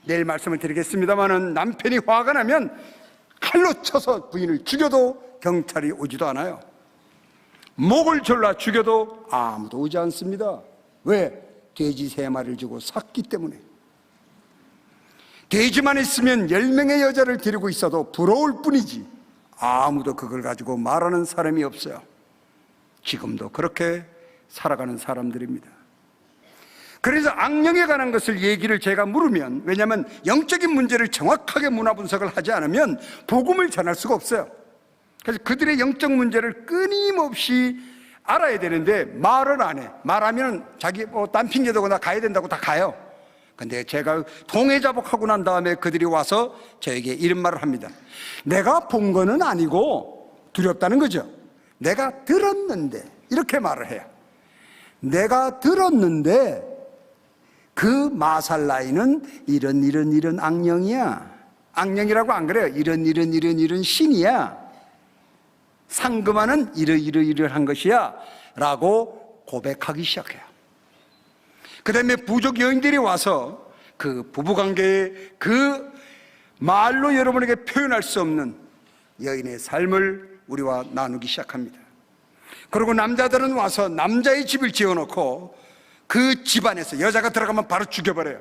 내일 말씀을 드리겠습니다마는 남편이 화가 나면 칼로 쳐서 부인을 죽여도 경찰이 오지도 않아요. 목을 졸라 죽여도 아무도 오지 않습니다. 왜? 돼지 3마리를 주고 샀기 때문에. 돼지만 있으면 10명의 여자를 데리고 있어도 부러울 뿐이지 아무도 그걸 가지고 말하는 사람이 없어요. 지금도 그렇게 살아가는 사람들입니다. 그래서 악령에 관한 것을 얘기를 제가 물으면, 왜냐하면 영적인 문제를 정확하게 문화 분석을 하지 않으면 복음을 전할 수가 없어요. 그래서 그들의 영적 문제를 끊임없이 알아야 되는데 말을 안 해. 말하면 자기 딴 핑계 대고 나 가야 된다고 다 가요. 근데 제가 통회자복하고 난 다음에 그들이 와서 저에게 이런 말을 합니다. 내가 본 거는 아니고 두렵다는 거죠. 내가 들었는데, 이렇게 말을 해요. 내가 들었는데 그 마살라이는 이런 악령이야. 악령이라고 안 그래요. 이런 신이야. 상금하는 이러한 것이야 라고 고백하기 시작해요. 그 다음에 부족 여인들이 와서 그 부부관계의 그 말로 여러분에게 표현할 수 없는 여인의 삶을 우리와 나누기 시작합니다. 그리고 남자들은 와서 남자의 집을 지어놓고 그 집안에서 여자가 들어가면 바로 죽여버려요.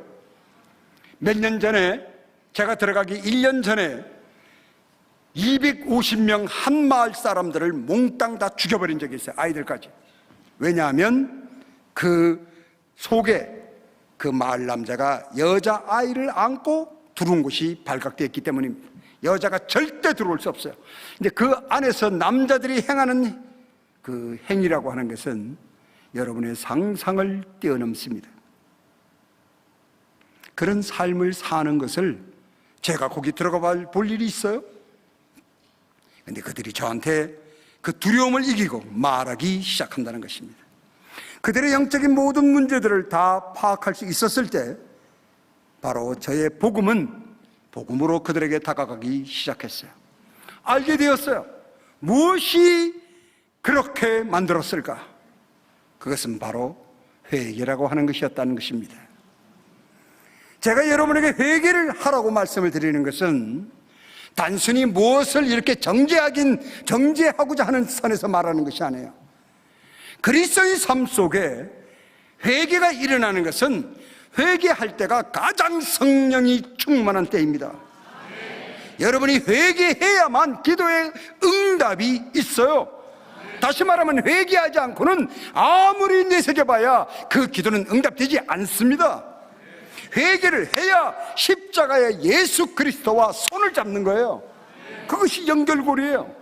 몇 년 전에, 제가 들어가기 1년 전에 250명 한 마을 사람들을 몽땅 다 죽여버린 적이 있어요. 아이들까지. 왜냐하면 그 속에 그 마을 남자가 여자 아이를 안고 들어온 곳이 발각되었기 때문입니다. 여자가 절대 들어올 수 없어요. 근데 그 안에서 남자들이 행하는 그 행위라고 하는 것은 여러분의 상상을 뛰어넘습니다. 그런 삶을 사는 것을 제가 거기 들어가 볼 일이 있어요? 근데 그들이 저한테 그 두려움을 이기고 말하기 시작한다는 것입니다. 그들의 영적인 모든 문제들을 다 파악할 수 있었을 때 바로 저의 복음으로 그들에게 다가가기 시작했어요. 알게 되었어요. 무엇이 그렇게 만들었을까? 그것은 바로 회개라고 하는 것이었다는 것입니다. 제가 여러분에게 회개를 하라고 말씀을 드리는 것은 단순히 무엇을 이렇게 정죄하고자 하는 선에서 말하는 것이 아니에요. 그리스도의 삶 속에 회개가 일어나는 것은 회개할 때가 가장 성령이 충만한 때입니다. 여러분이 회개해야만 기도의 응답이 있어요. 다시 말하면 회개하지 않고는 아무리 내새겨봐야 그 기도는 응답되지 않습니다. 회개를 해야 십자가의 예수 그리스도와 손을 잡는 거예요. 그것이 연결고리예요.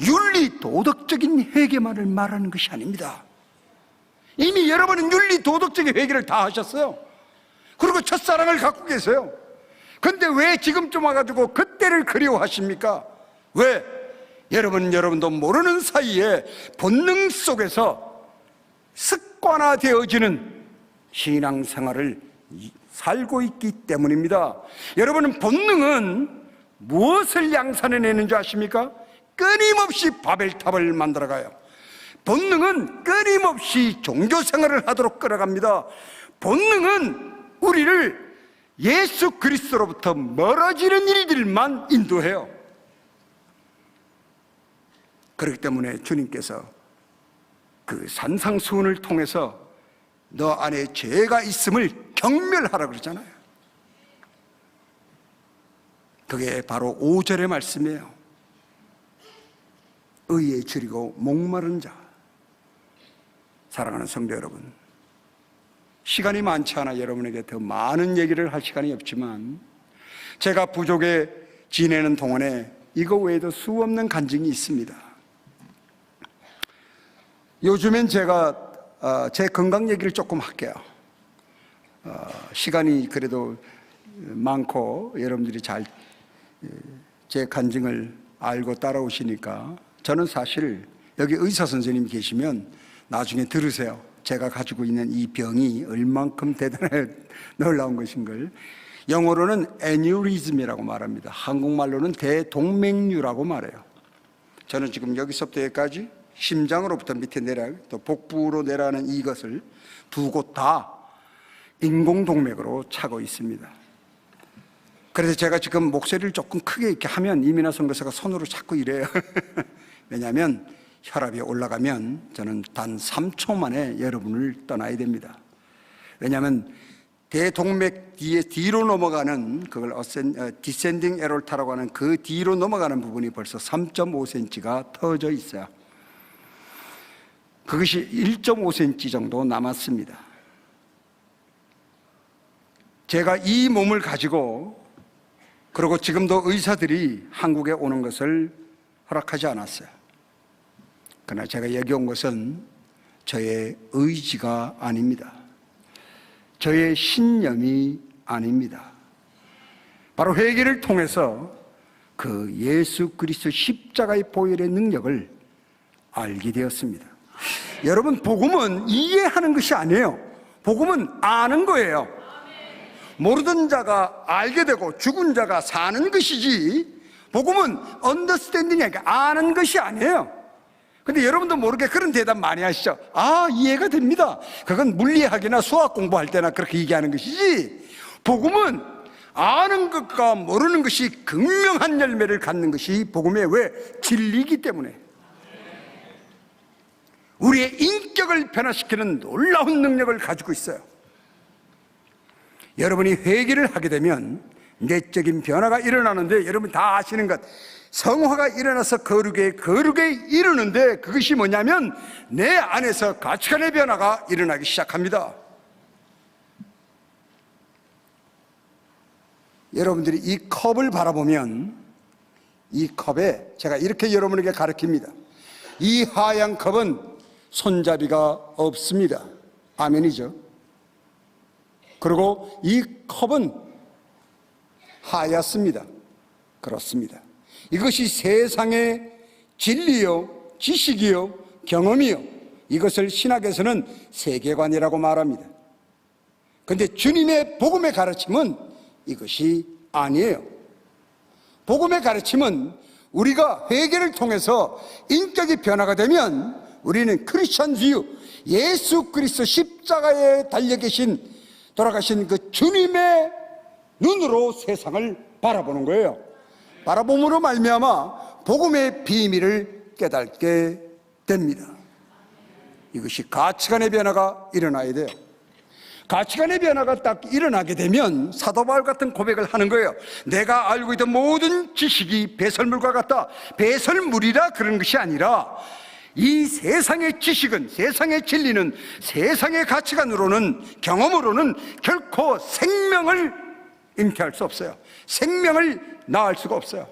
윤리 도덕적인 회개만을 말하는 것이 아닙니다. 이미 여러분은 윤리 도덕적인 회개를 다 하셨어요. 그리고 첫사랑을 갖고 계세요. 근데 왜 지금쯤 와가지고 그때를 그리워하십니까? 왜? 여러분도 모르는 사이에 본능 속에서 습관화되어지는 신앙생활을 살고 있기 때문입니다. 여러분은 본능은 무엇을 양산해내는 줄 아십니까? 끊임없이 바벨탑을 만들어가요. 본능은 끊임없이 종교생활을 하도록 끌어갑니다. 본능은 우리를 예수 그리스도로부터 멀어지는 일들만 인도해요. 그렇기 때문에 주님께서 그 산상수훈을 통해서 너 안에 죄가 있음을 경멸하라 그러잖아요. 그게 바로 5절의 말씀이에요. 의에 줄이고 목마른 자. 사랑하는 성도 여러분, 시간이 많지 않아 여러분에게 더 많은 얘기를 할 시간이 없지만 제가 부족에 지내는 동안에 이거 외에도 수없는 간증이 있습니다. 요즘엔 제가 제 건강 얘기를 조금 할게요. 시간이 그래도 많고 여러분들이 잘 제 간증을 알고 따라오시니까 저는 사실 여기 의사 선생님이 계시면 나중에 들으세요. 제가 가지고 있는 이 병이 얼만큼 대단하게 놀라운 것인 걸. 영어로는 애뉴리즘이라고 말합니다. 한국말로는 대동맥류라고 말해요. 저는 지금 여기서부터 여기까지 심장으로부터 밑에 내려 또 복부로 내려가는 이것을 두 곳 다 인공동맥으로 차고 있습니다. 그래서 제가 지금 목소리를 조금 크게 이렇게 하면 이민아 선교사가 손으로 자꾸 이래요. 왜냐하면 혈압이 올라가면 저는 단 3초 만에 여러분을 떠나야 됩니다. 왜냐하면 대동맥 뒤로 넘어가는 그걸 디센딩 에롤타라고 하는 그 뒤로 넘어가는 부분이 벌써 3.5cm가 터져 있어요. 그것이 1.5cm 정도 남았습니다. 제가 이 몸을 가지고 그리고 지금도 의사들이 한국에 오는 것을 허락하지 않았어요. 그러나 제가 여기 온 것은 저의 의지가 아닙니다. 저의 신념이 아닙니다. 바로 회개를 통해서 그 예수 그리스도 십자가의 보혈의 능력을 알게 되었습니다. 여러분, 복음은 이해하는 것이 아니에요. 복음은 아는 거예요. 모르던 자가 알게 되고 죽은 자가 사는 것이지, 복음은 언더스탠딩이 아니라 아는 것이 아니에요. 근데 여러분도 모르게 그런 대답 많이 하시죠. 이해가 됩니다. 그건 물리학이나 수학 공부할 때나 그렇게 얘기하는 것이지, 복음은 아는 것과 모르는 것이 극명한 열매를 갖는 것이 복음의 왜? 진리이기 때문에. 우리의 인격을 변화시키는 놀라운 능력을 가지고 있어요. 여러분이 회개를 하게 되면 내적인 변화가 일어나는데, 여러분 다 아시는 것, 성화가 일어나서 거룩에 이르는데 그것이 뭐냐면 내 안에서 가치관의 변화가 일어나기 시작합니다. 여러분들이 이 컵을 바라보면 이 컵에 제가 이렇게 여러분에게 가르칩니다. 이 하얀 컵은 손잡이가 없습니다. 아멘이죠. 그리고 이 컵은 하얗습니다. 그렇습니다. 이것이 세상의 진리요, 지식이요, 경험이요, 이것을 신학에서는 세계관이라고 말합니다. 그런데 주님의 복음의 가르침은 이것이 아니에요. 복음의 가르침은 우리가 회개를 통해서 인격이 변화가 되면 우리는 크리스천 뷰, 예수 그리스도 십자가에 달려 계신 돌아가신 그 주님의 눈으로 세상을 바라보는 거예요. 바라봄으로 말미암아 복음의 비밀을 깨닫게 됩니다. 이것이 가치관의 변화가 일어나야 돼요. 가치관의 변화가 딱 일어나게 되면 사도 바울 같은 고백을 하는 거예요. 내가 알고 있던 모든 지식이 배설물과 같다. 배설물이라 그런 것이 아니라 이 세상의 지식은, 세상의 진리는, 세상의 가치관으로는, 경험으로는 결코 생명을 잉태할 수 없어요. 생명을 낳을 수가 없어요.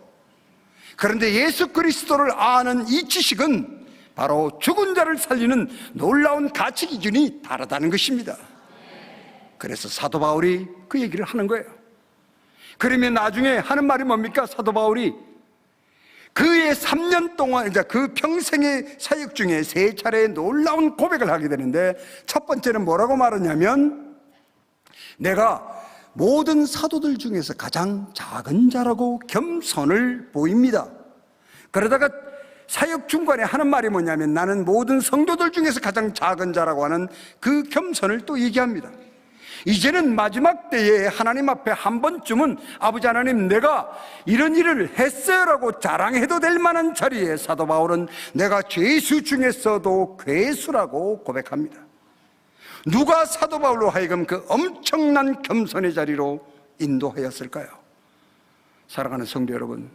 그런데 예수 그리스도를 아는 이 지식은 바로 죽은 자를 살리는 놀라운 가치 기준이 다르다는 것입니다. 그래서 사도 바울이 그 얘기를 하는 거예요. 그러면 나중에 하는 말이 뭡니까? 사도 바울이 그의 3년 동안, 이제 그 평생의 사역 중에 3차례의 놀라운 고백을 하게 되는데, 첫 번째는 뭐라고 말하냐면, 내가 모든 사도들 중에서 가장 작은 자라고 겸손을 보입니다. 그러다가 사역 중간에 하는 말이 뭐냐면, 나는 모든 성도들 중에서 가장 작은 자라고 하는 그 겸손을 또 얘기합니다. 이제는 마지막 때에 하나님 앞에 한 번쯤은 아버지 하나님, 내가 이런 일을 했어요라고 자랑해도 될 만한 자리에 사도 바울은 내가 죄수 중에서도 괴수라고 고백합니다. 누가 사도 바울로 하여금 그 엄청난 겸손의 자리로 인도하였을까요? 사랑하는 성도 여러분,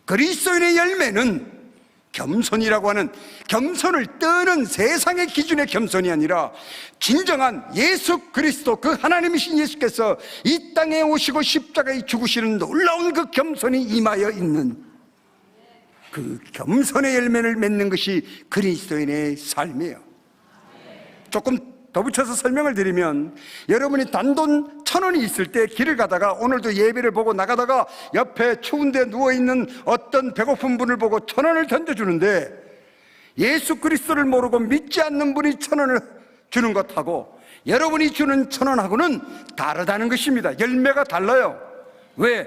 그리스도인의 열매는 겸손이라고 하는, 겸손을 떠는 세상의 기준의 겸손이 아니라 진정한 예수 그리스도, 그 하나님이신 예수께서 이 땅에 오시고 십자가에 죽으시는 놀라운 그 겸손이 임하여 있는 그 겸손의 열매를 맺는 것이 그리스도인의 삶이에요. 조금 더 붙여서 설명을 드리면, 여러분이 단돈 1,000원이 있을 때 길을 가다가, 오늘도 예배를 보고 나가다가 옆에 추운데 누워있는 어떤 배고픈 분을 보고 1,000원을 던져주는데, 예수 그리스도를 모르고 믿지 않는 분이 1,000원을 주는 것하고 여러분이 주는 1,000원하고는 다르다는 것입니다. 열매가 달라요. 왜?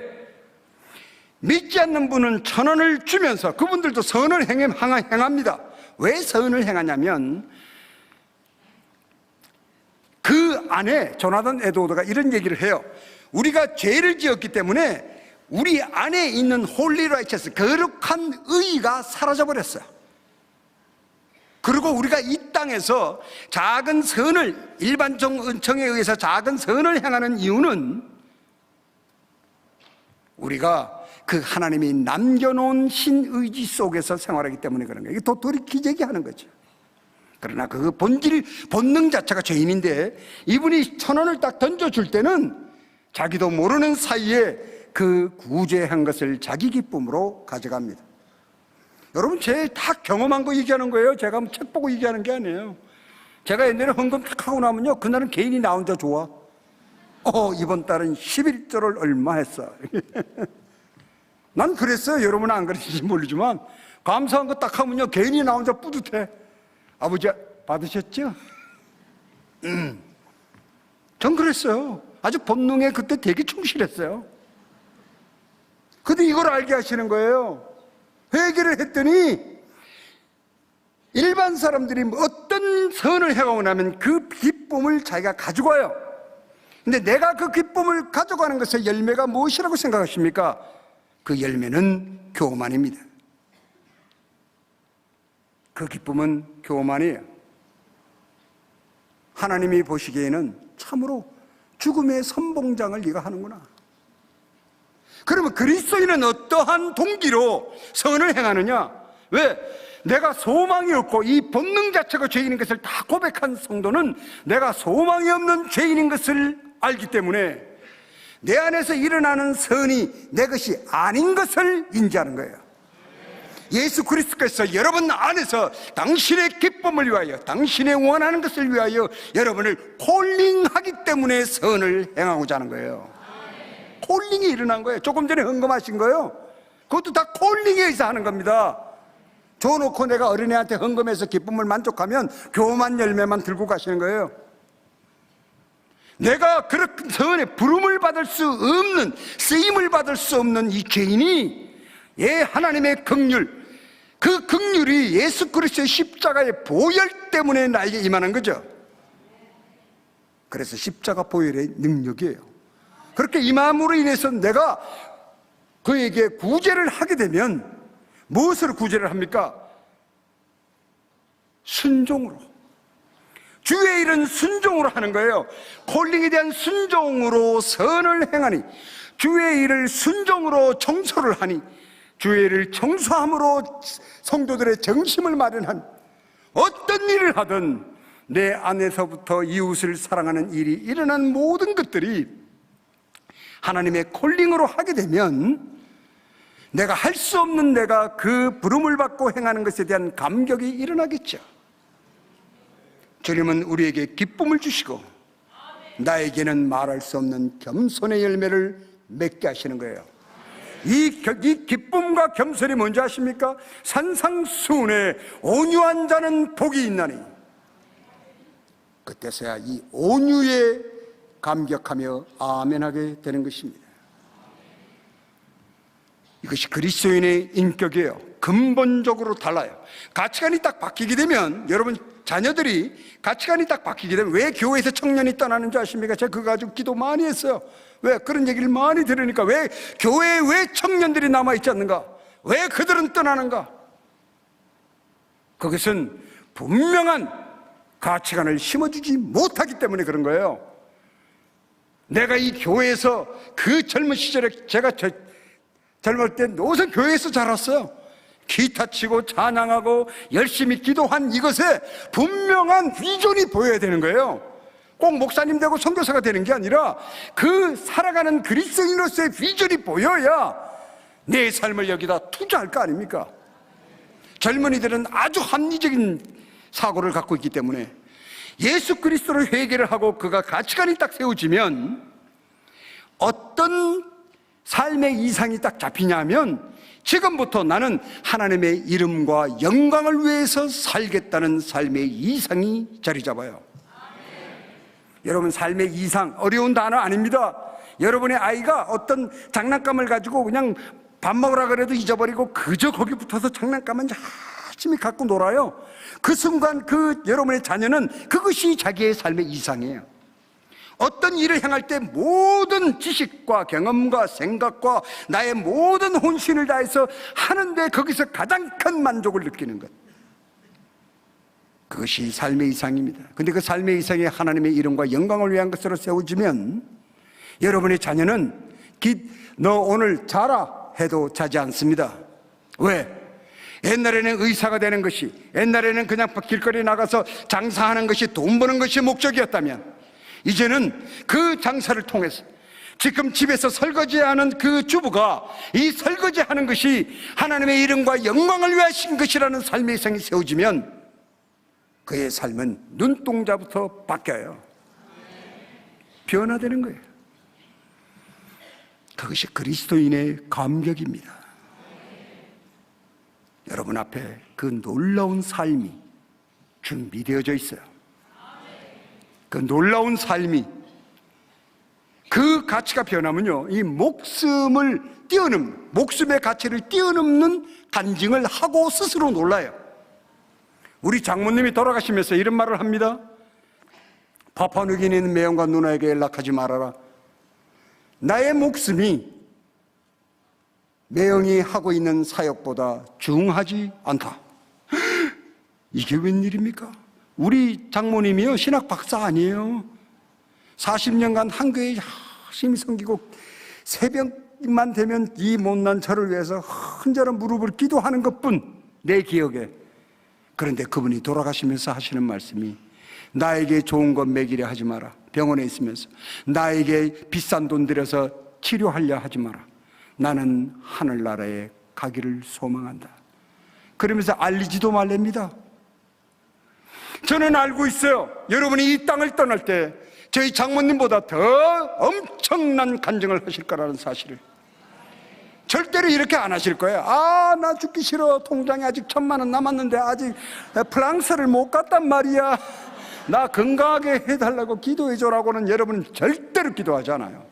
믿지 않는 분은 1,000원을 주면서 그분들도 선을 행합니다. 왜 선을 행하냐면, 그 안에 조나단 에드워드가 이런 얘기를 해요. 우리가 죄를 지었기 때문에 우리 안에 있는 홀리 라이처스, 거룩한 의의가 사라져버렸어요. 그리고 우리가 이 땅에서 작은 선을, 일반 정에 의해서 작은 선을 행하는 이유는 우리가 그 하나님이 남겨놓은 신의지 속에서 생활하기 때문에 그런 거예요. 이게 도토리 기재기하는 거죠. 그러나 그 본능 자체가 죄인인데, 이분이 1,000원을 딱 던져줄 때는 자기도 모르는 사이에 그 구제한 것을 자기 기쁨으로 가져갑니다. 여러분, 제 다 경험한 거 얘기하는 거예요. 제가 책 보고 얘기하는 게 아니에요. 제가 옛날에 헌금 딱 하고 나면요, 그날은 개인이 나 혼자 좋아. 이번 달은 11조를 얼마 했어. 난 그랬어요. 여러분은 안 그랬는지 모르지만, 감사한 거 딱 하면요, 개인이 나 혼자 뿌듯해. 아버지 받으셨죠? 전 그랬어요. 아주 본능에 그때 되게 충실했어요. 근데 이걸 알게 하시는 거예요. 회개를 했더니 일반 사람들이 어떤 선을 해가고 나면 그 기쁨을 자기가 가지고 와요. 근데 내가 그 기쁨을 가져가는 것의 열매가 무엇이라고 생각하십니까? 그 열매는 교만입니다. 그 기쁨은 교만이에요. 하나님이 보시기에는 참으로 죽음의 선봉장을 네가 하는구나. 그러면 그리스도인은 어떠한 동기로 선을 행하느냐? 왜? 내가 소망이 없고 이 본능 자체가 죄인인 것을 다 고백한 성도는 내가 소망이 없는 죄인인 것을 알기 때문에 내 안에서 일어나는 선이 내 것이 아닌 것을 인지하는 거예요. 예수 그리스도께서 여러분 안에서 당신의 기쁨을 위하여, 당신의 원하는 것을 위하여 여러분을 콜링하기 때문에 선을 행하고자 하는 거예요. 콜링이 일어난 거예요. 조금 전에 헌금하신 거예요. 그것도 다 콜링에 의해서 하는 겁니다. 줘놓고 내가 어린애한테 헌금해서 기쁨을 만족하면 교만 열매만 들고 가시는 거예요. 내가 그렇게 선에 부름을 받을 수 없는, 쓰임을 받을 수 없는 이 죄인이 하나님의 긍휼, 그 긍휼이 예수 그리스도의 십자가의 보혈 때문에 나에게 임하는 거죠. 그래서 십자가 보혈의 능력이에요. 그렇게 임함으로 인해서 내가 그에게 구제를 하게 되면 무엇으로 구제를 합니까? 순종으로. 주의 일은 순종으로 하는 거예요. 콜링에 대한 순종으로 선을 행하니, 주의 일을 순종으로 청소를 하니, 주의 일을 청소함으로 성도들의 정심을 마련하니, 어떤 일을 하든 내 안에서부터 이웃을 사랑하는 일이 일어난 모든 것들이 하나님의 콜링으로 하게 되면 내가 할 수 없는 내가 그 부름을 받고 행하는 것에 대한 감격이 일어나겠죠. 주님은 우리에게 기쁨을 주시고 나에게는 말할 수 없는 겸손의 열매를 맺게 하시는 거예요. 이 기쁨과 겸손이 뭔지 아십니까? 산상수훈에 온유한 자는 복이 있나니, 그때서야 이 온유에 감격하며 아멘하게 되는 것입니다. 이것이 그리스도인의 인격이에요. 근본적으로 달라요. 가치관이 딱 바뀌게 되면, 여러분 자녀들이 가치관이 딱 바뀌게 되면, 왜 교회에서 청년이 떠나는지 아십니까? 제가 그거 가지고 기도 많이 했어요. 왜? 그런 얘기를 많이 들으니까. 왜 교회에 왜 청년들이 남아있지 않는가? 왜 그들은 떠나는가? 그것은 분명한 가치관을 심어주지 못하기 때문에 그런 거예요. 내가 이 교회에서 그 젊은 시절에, 제가 젊을 때 우선 교회에서 자랐어요. 기타 치고 찬양하고 열심히 기도한 이것에 분명한 비전이 보여야 되는 거예요. 꼭 목사님 되고 선교사가 되는 게 아니라 그 살아가는 그리스도인으로서의 비전이 보여야 내 삶을 여기다 투자할 거 아닙니까? 젊은이들은 아주 합리적인 사고를 갖고 있기 때문에 예수 그리스도로 회개를 하고 그가 가치관이 딱 세워지면 어떤 삶의 이상이 딱 잡히냐면, 지금부터 나는 하나님의 이름과 영광을 위해서 살겠다는 삶의 이상이 자리 잡아요. 여러분, 삶의 이상, 어려운 단어 아닙니다. 여러분의 아이가 어떤 장난감을 가지고 그냥 밥 먹으라 그래도 잊어버리고 그저 거기 붙어서 장난감만 열심히 갖고 놀아요. 그 순간 여러분의 자녀는 그것이 자기의 삶의 이상이에요. 어떤 일을 행할 때 모든 지식과 경험과 생각과 나의 모든 혼신을 다해서 하는데 거기서 가장 큰 만족을 느끼는 것, 그것이 삶의 이상입니다. 근데 그 삶의 이상이 하나님의 이름과 영광을 위한 것으로 세워지면 여러분의 자녀는 너 오늘 자라 해도 자지 않습니다. 왜? 옛날에는 의사가 되는 것이, 옛날에는 그냥 길거리에 나가서 장사하는 것이, 돈 버는 것이 목적이었다면, 이제는 그 장사를 통해서 지금 집에서 설거지하는 그 주부가 이 설거지하는 것이 하나님의 이름과 영광을 위하신 것이라는 삶의 이상이 세워지면 그의 삶은 눈동자부터 바뀌어요. 변화되는 거예요. 그것이 그리스도인의 감격입니다. 여러분 앞에 그 놀라운 삶이 준비되어져 있어요. 그 놀라운 삶이, 그 가치가 변하면요, 이 목숨의 가치를 뛰어넘는 간증을 하고 스스로 놀라요. 우리 장모님이 돌아가시면서 이런 말을 합니다. 파푸아뉴기니에 있는 매형과 누나에게 연락하지 말아라. 나의 목숨이 매형이 하고 있는 사역보다 중하지 않다. 이게 웬일입니까? 우리 장모님이요, 신학 박사 아니에요. 40년간 한교에 열심히 섬기고 새벽만 되면 이 못난 저를 위해서 흔저런 무릎을 기도하는 것뿐 내 기억에. 그런데 그분이 돌아가시면서 하시는 말씀이, 나에게 좋은 것 먹이려 하지 마라. 병원에 있으면서 나에게 비싼 돈 들여서 치료하려 하지 마라. 나는 하늘나라에 가기를 소망한다. 그러면서 알리지도 말랍니다. 저는 알고 있어요. 여러분이 이 땅을 떠날 때 저희 장모님보다 더 엄청난 간증을 하실 거라는 사실을. 절대로 이렇게 안 하실 거예요. 나 죽기 싫어. 통장에 아직 1,000만 원 남았는데 아직 프랑스를 못 갔단 말이야. 나 건강하게 해달라고 기도해줘라고는 여러분은 절대로 기도하지 않아요.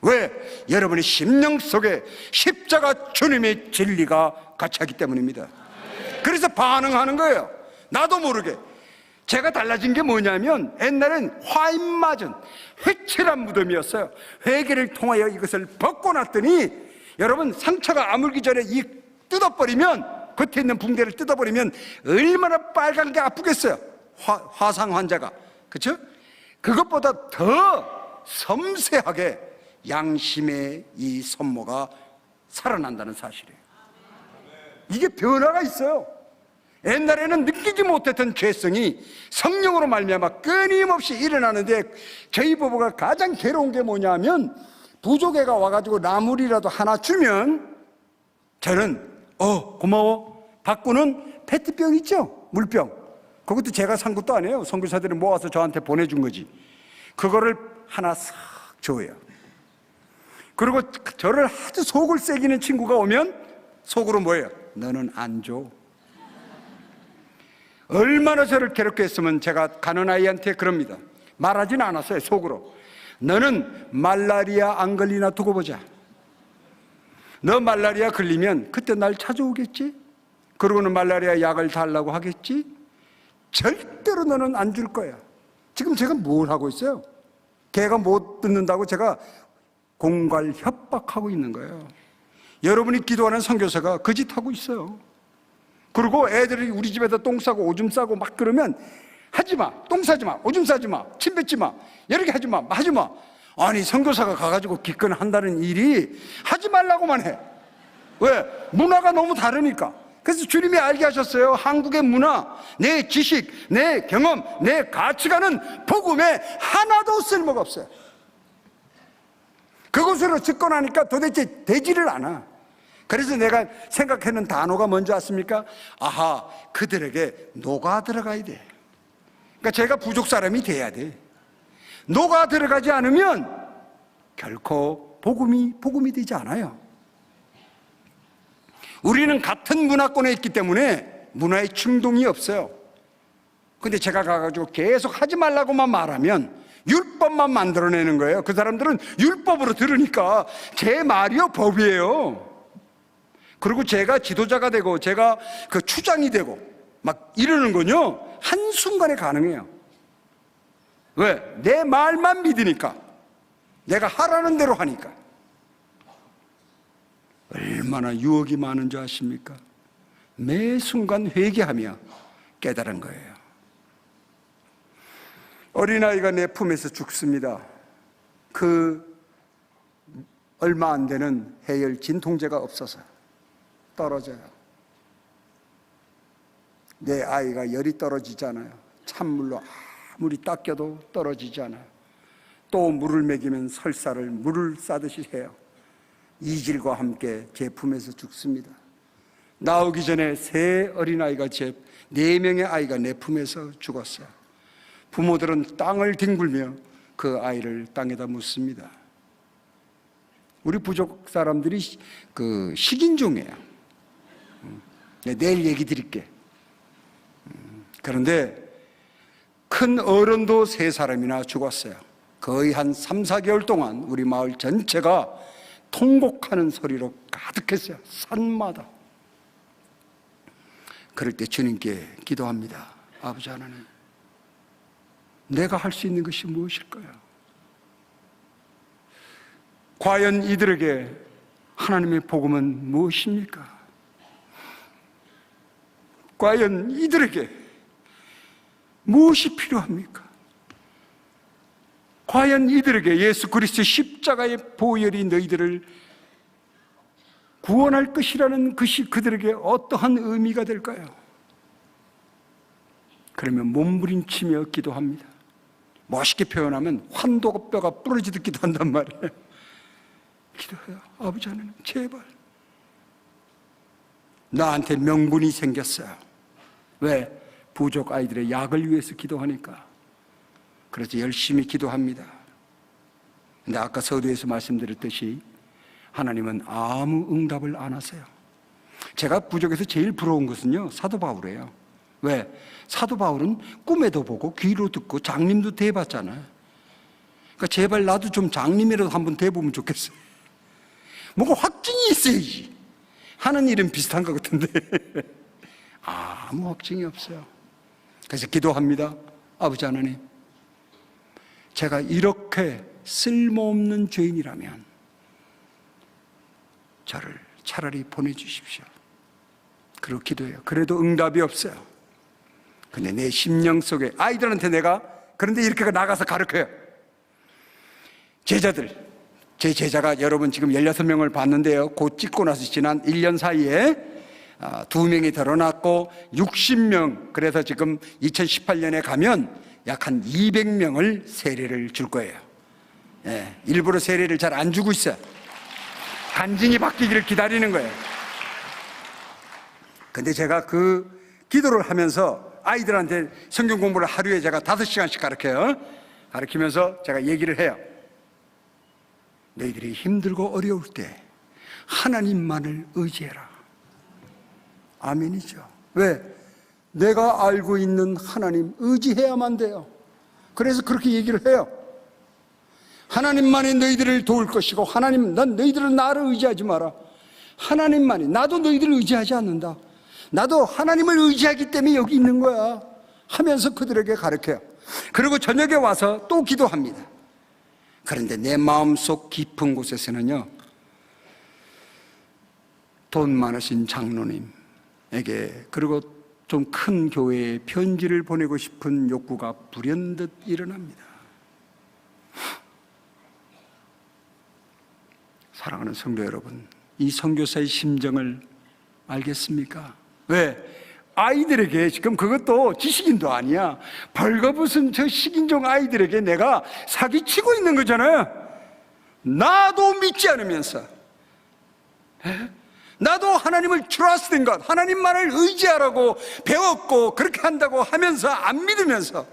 왜? 여러분의 심령 속에 십자가 주님의 진리가 같이 하기 때문입니다. 반응하는 거예요. 나도 모르게. 제가 달라진 게 뭐냐면 옛날엔 화인 맞은 회칠한 무덤이었어요. 회개를 통하여 이것을 벗고 났더니 여러분, 상처가 아물기 전에 이 뜯어버리면, 겉에 있는 붕대를 뜯어버리면 얼마나 빨간 게 아프겠어요. 화상 환자가. 그렇죠? 그것보다 더 섬세하게 양심의 이 선모가 살아난다는 사실이에요. 이게 변화가 있어요. 옛날에는 느끼지 못했던 죄성이 성령으로 말미암아 끊임없이 일어나는데, 저희 부부가 가장 괴로운 게 뭐냐면, 부족애가 와가지고 나물이라도 하나 주면 저는 고마워. 바꾸는 페트병 있죠? 물병. 그것도 제가 산 것도 아니에요. 선교사들이 모아서 저한테 보내준 거지. 그거를 하나 싹 줘요. 그리고 저를 아주 속을 새기는 친구가 오면 속으로 뭐예요? 너는 안 줘. 얼마나 저를 괴롭게 했으면 제가 가는 아이한테 그럽니다. 말하진 않았어요. 속으로. 너는 말라리아 안 걸리나 두고 보자. 너 말라리아 걸리면 그때 날 찾아오겠지? 그러고는 말라리아 약을 달라고 하겠지? 절대로 너는 안 줄 거야. 지금 제가 뭘 하고 있어요? 걔가 못 듣는다고 제가 공갈 협박하고 있는 거예요. 여러분이 기도하는 선교사가 그 짓 하고 있어요. 그리고 애들이 우리 집에다 똥 싸고 오줌 싸고 막 그러면 하지 마, 똥 싸지 마, 오줌 싸지 마, 침 뱉지 마, 이렇게 하지 마, 하지 마. 아니, 선교사가 가가지고 기껏 한다는 일이 하지 말라고만 해. 왜? 문화가 너무 다르니까. 그래서 주님이 알게 하셨어요. 한국의 문화, 내 지식, 내 경험, 내 가치관은 복음에 하나도 쓸모가 없어요. 그것으로 접근하니까 도대체 되지를 않아. 그래서 내가 생각하는 단어가 뭔지 아십니까? 아하, 그들에게 녹아 들어가야 돼. 그러니까 제가 부족 사람이 돼야 돼. 녹아 들어가지 않으면 결코 복음이 되지 않아요. 우리는 같은 문화권에 있기 때문에 문화에 충동이 없어요. 근데 제가 가가지고 계속 하지 말라고만 말하면 율법만 만들어내는 거예요. 그 사람들은 율법으로 들으니까 제 말이요 법이에요. 그리고 제가 지도자가 되고 제가 그 추장이 되고 막 이러는 건요 한순간에 가능해요. 왜? 내 말만 믿으니까. 내가 하라는 대로 하니까. 얼마나 유혹이 많은 줄 아십니까? 매 순간 회개하며 깨달은 거예요. 어린아이가 내 품에서 죽습니다. 그 얼마 안 되는 해열 진통제가 없어서 떨어져요. 내 아이가 열이 떨어지잖아요. 찬물로 아무리 닦여도 떨어지지 않아요. 또 물을 먹이면 설사를 물을 싸듯이 해요. 이질과 함께 제 품에서 죽습니다. 나오기 전에 세 어린아이가 4명의 아이가 내 품에서 죽었어요. 부모들은 땅을 뒹굴며 그 아이를 땅에다 묻습니다. 우리 부족 사람들이 그 식인종이에요. 내일 얘기 드릴게. 그런데 큰 어른도 3사람이나 죽었어요. 거의 한 3, 4개월 동안 우리 마을 전체가 통곡하는 소리로 가득했어요. 산마다. 그럴 때 주님께 기도합니다. 아버지 하나님, 내가 할 수 있는 것이 무엇일까요? 과연 이들에게 하나님의 복음은 무엇입니까? 과연 이들에게 무엇이 필요합니까? 과연 이들에게 예수 그리스도의 십자가의 보혈이 너희들을 구원할 것이라는 것이 그들에게 어떠한 의미가 될까요? 그러면 몸부림치며 기도합니다. 멋있게 표현하면 환도뼈가 부러지듯 기도한단 말이에요. 기도해요. 아버지 하나님, 제발 나한테 명분이 생겼어요. 왜? 부족 아이들의 약을 위해서 기도하니까. 그래서 열심히 기도합니다. 근데 아까 서두에서 말씀드렸듯이 하나님은 아무 응답을 안 하세요. 제가 부족에서 제일 부러운 것은요, 사도 바울이에요. 왜? 사도 바울은 꿈에도 보고 귀로 듣고 장님도 대봤잖아요. 그러니까 제발 나도 좀 장님이라도 한번 대보면 좋겠어요. 뭔가 확증이 있어야지. 하는 일은 비슷한 것 같은데 아무 확증이 없어요. 그래서 기도합니다. 아버지 하나님, 제가 이렇게 쓸모없는 죄인이라면 저를 차라리 보내주십시오. 그리고 기도해요. 그래도 응답이 없어요. 근데 내 심령 속에 아이들한테 내가 그런데 이렇게 나가서 가르쳐요. 제자들, 제 제자가 여러분 지금 16명을 봤는데요, 곧 찍고 나서 지난 1년 사이에 2명이 드러났고 60명, 그래서 지금 2018년에 가면 약 한 200명을 세례를 줄 거예요. 예, 일부러 세례를 잘 안 주고 있어요. 간증이 바뀌기를 기다리는 거예요. 근데 제가 그 기도를 하면서 아이들한테 성경 공부를 하루에 제가 5시간씩 가르쳐요. 가르치면서 제가 얘기를 해요. 너희들이 힘들고 어려울 때 하나님만을 의지해라. 아멘이죠. 왜? 내가 알고 있는 하나님 의지해야만 돼요. 그래서 그렇게 얘기를 해요. 하나님만이 너희들을 도울 것이고, 하나님, 난 너희들은 나를 의지하지 마라. 하나님만이, 나도 너희들을 의지하지 않는다. 나도 하나님을 의지하기 때문에 여기 있는 거야 하면서 그들에게 가르쳐요. 그리고 저녁에 와서 또 기도합니다. 그런데 내 마음속 깊은 곳에서는요, 돈 많으신 장로님에게, 그리고 좀 큰 교회에 편지를 보내고 싶은 욕구가 불현듯 일어납니다. 사랑하는 성도 여러분, 이 선교사의 심정을 알겠습니까? 왜? 아이들에게 지금 그것도 지식인도 아니야. 벌거벗은 저 식인종 아이들에게 내가 사기치고 있는 거잖아요. 나도 믿지 않으면서, 나도 하나님을 trust in God, 하나님만을 의지하라고 배웠고 그렇게 한다고 하면서 안 믿으면서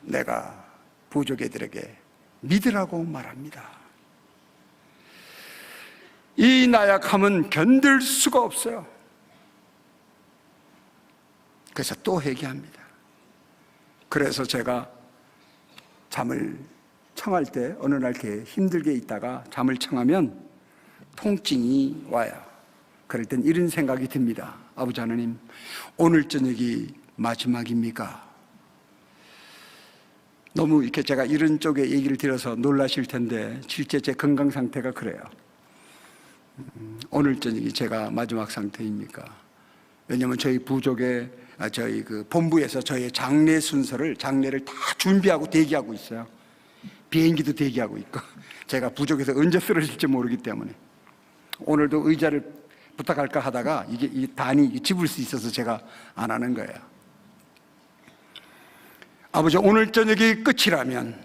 내가 부족애들에게 믿으라고 말합니다. 이 나약함은 견딜 수가 없어요. 그래서 또 회개합니다. 그래서 제가 잠을 청할 때 어느 날 이렇게 힘들게 있다가 잠을 청하면 통증이 와요. 그럴 땐 이런 생각이 듭니다. 아버지 하나님, 오늘 저녁이 마지막입니까? 너무 이렇게 제가 이런 쪽에 얘기를 드려서 놀라실 텐데 실제 제 건강 상태가 그래요. 오늘 저녁이 제가 마지막 상태입니까? 왜냐하면 저희 부족의 저희 그 본부에서 저희 장례 순서를, 장례를 다 준비하고 대기하고 있어요. 비행기도 대기하고 있고, 제가 부족에서 언제 쓰러질지 모르기 때문에 오늘도 의자를 부탁할까 하다가 이게 이 단이 집을 수 있어서 제가 안 하는 거예요. 아버지, 오늘 저녁이 끝이라면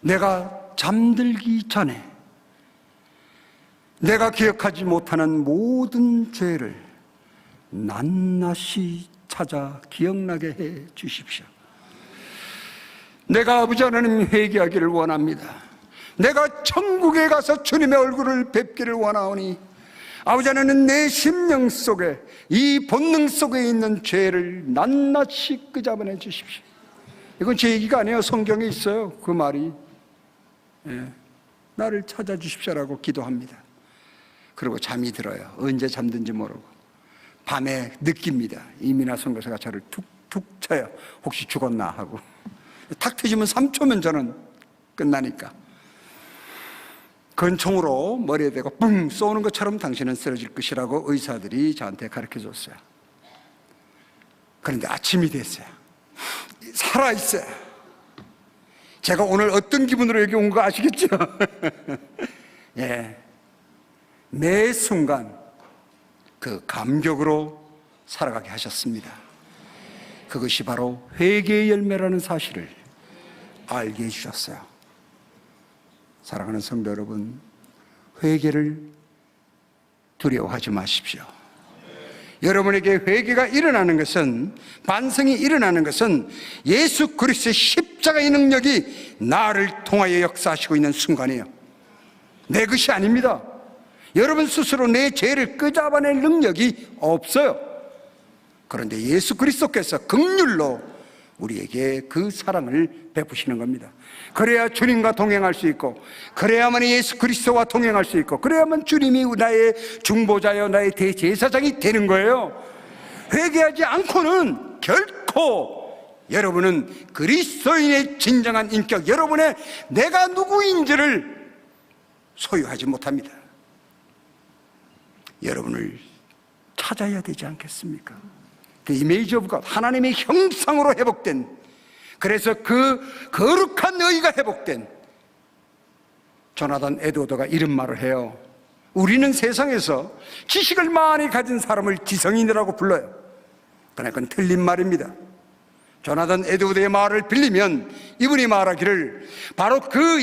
내가 잠들기 전에 내가 기억하지 못하는 모든 죄를 낱낱이 찾아 기억나게 해 주십시오. 내가 아버지 하나님 회개하기를 원합니다. 내가 천국에 가서 주님의 얼굴을 뵙기를 원하오니 아버지 하나님, 내 심령 속에, 이 본능 속에 있는 죄를 낱낱이 끄잡아내 주십시오. 이건 제 얘기가 아니에요. 성경에 있어요. 그 말이. 나를 찾아주십시오라고 기도합니다. 그리고 잠이 들어요. 언제 잠든지 모르고. 밤에 느낍니다. 이민아 선교사가 저를 툭툭 쳐요. 혹시 죽었나 하고. 탁 트시면 3초면 저는 끝나니까. 권총으로 머리에 대고 뿡 쏘는 것처럼 당신은 쓰러질 것이라고 의사들이 저한테 가르쳐줬어요. 그런데 아침이 됐어요. 살아있어요. 제가 오늘 어떤 기분으로 여기 온 거 아시겠죠? 예. 매 순간 그 감격으로 살아가게 하셨습니다. 그것이 바로 회개의 열매라는 사실을 알게 해주셨어요. 사랑하는 성도 여러분, 회개를 두려워하지 마십시오. 여러분에게 회개가 일어나는 것은, 반성이 일어나는 것은 예수 그리스도의 십자가의 능력이 나를 통하여 역사하시고 있는 순간이에요. 내 것이 아닙니다. 여러분 스스로 내 죄를 끄잡아낼 능력이 없어요. 그런데 예수 그리스도께서 긍휼로 우리에게 그 사랑을 베푸시는 겁니다. 그래야 주님과 동행할 수 있고, 그래야만 예수 그리스도와 동행할 수 있고, 그래야만 주님이 나의 중보자여 나의 대제사장이 되는 거예요. 회개하지 않고는 결코 여러분은 그리스도인의 진정한 인격, 여러분의 내가 누구인지를 소유하지 못합니다. 여러분을 찾아야 되지 않겠습니까? 그 이미지 오브 갓, 하나님의 형상으로 회복된, 그래서 그 거룩한 의가 회복된 조나단 에드워드가 이런 말을 해요. 우리는 세상에서 지식을 많이 가진 사람을 지성인이라고 불러요. 그러나 그건 틀린 말입니다. 조나단 에드워드의 말을 빌리면 이분이 말하기를 바로 그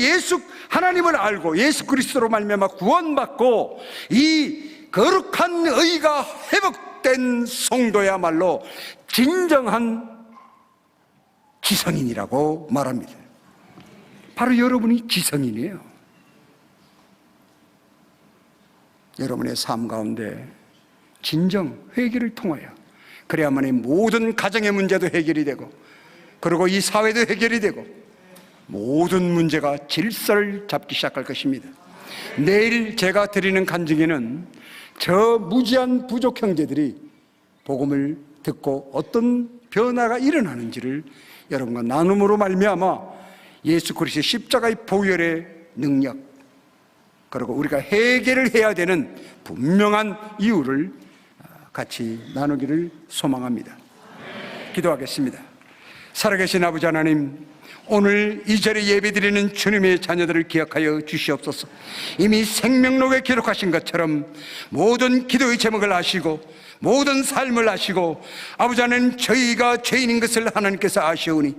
하나님을 알고 예수 그리스도로 말미암아 구원받고 이 거룩한 의가 회복된 성도야말로 진정한 지성인이라고 말합니다. 바로 여러분이 지성인이에요. 여러분의 삶 가운데 진정 회개를 통하여 그래야만이 모든 가정의 문제도 해결이 되고, 그리고 이 사회도 해결이 되고, 모든 문제가 질서를 잡기 시작할 것입니다. 내일 제가 드리는 간증에는 저 무지한 부족 형제들이 복음을 듣고 어떤 변화가 일어나는지를 여러분과 나눔으로 말미암아 예수 그리스도의 십자가의 보혈의 능력, 그리고 우리가 해결을 해야 되는 분명한 이유를 같이 나누기를 소망합니다. 기도하겠습니다. 살아계신 아버지 하나님, 오늘 이 자리에 예배드리는 주님의 자녀들을 기억하여 주시옵소서. 이미 생명록에 기록하신 것처럼 모든 기도의 제목을 아시고 모든 삶을 아시고, 아버지 하나님, 저희가 죄인인 것을 하나님께서 아시오니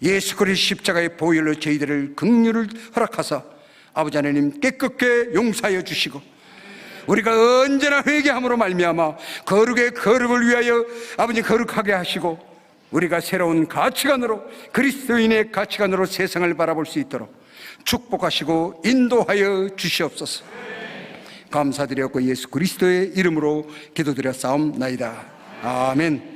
예수 그리스도 십자가의 보혈로 저희들을 긍휼을 허락하사 아버지 하나님 깨끗게 용서하여 주시고, 우리가 언제나 회개함으로 말미암아 거룩의 거룩을 위하여 아버지 거룩하게 하시고, 우리가 새로운 가치관으로, 그리스도인의 가치관으로 세상을 바라볼 수 있도록 축복하시고 인도하여 주시옵소서. 감사드렸고 예수 그리스도의 이름으로 기도드렸사옵나이다. 아멘.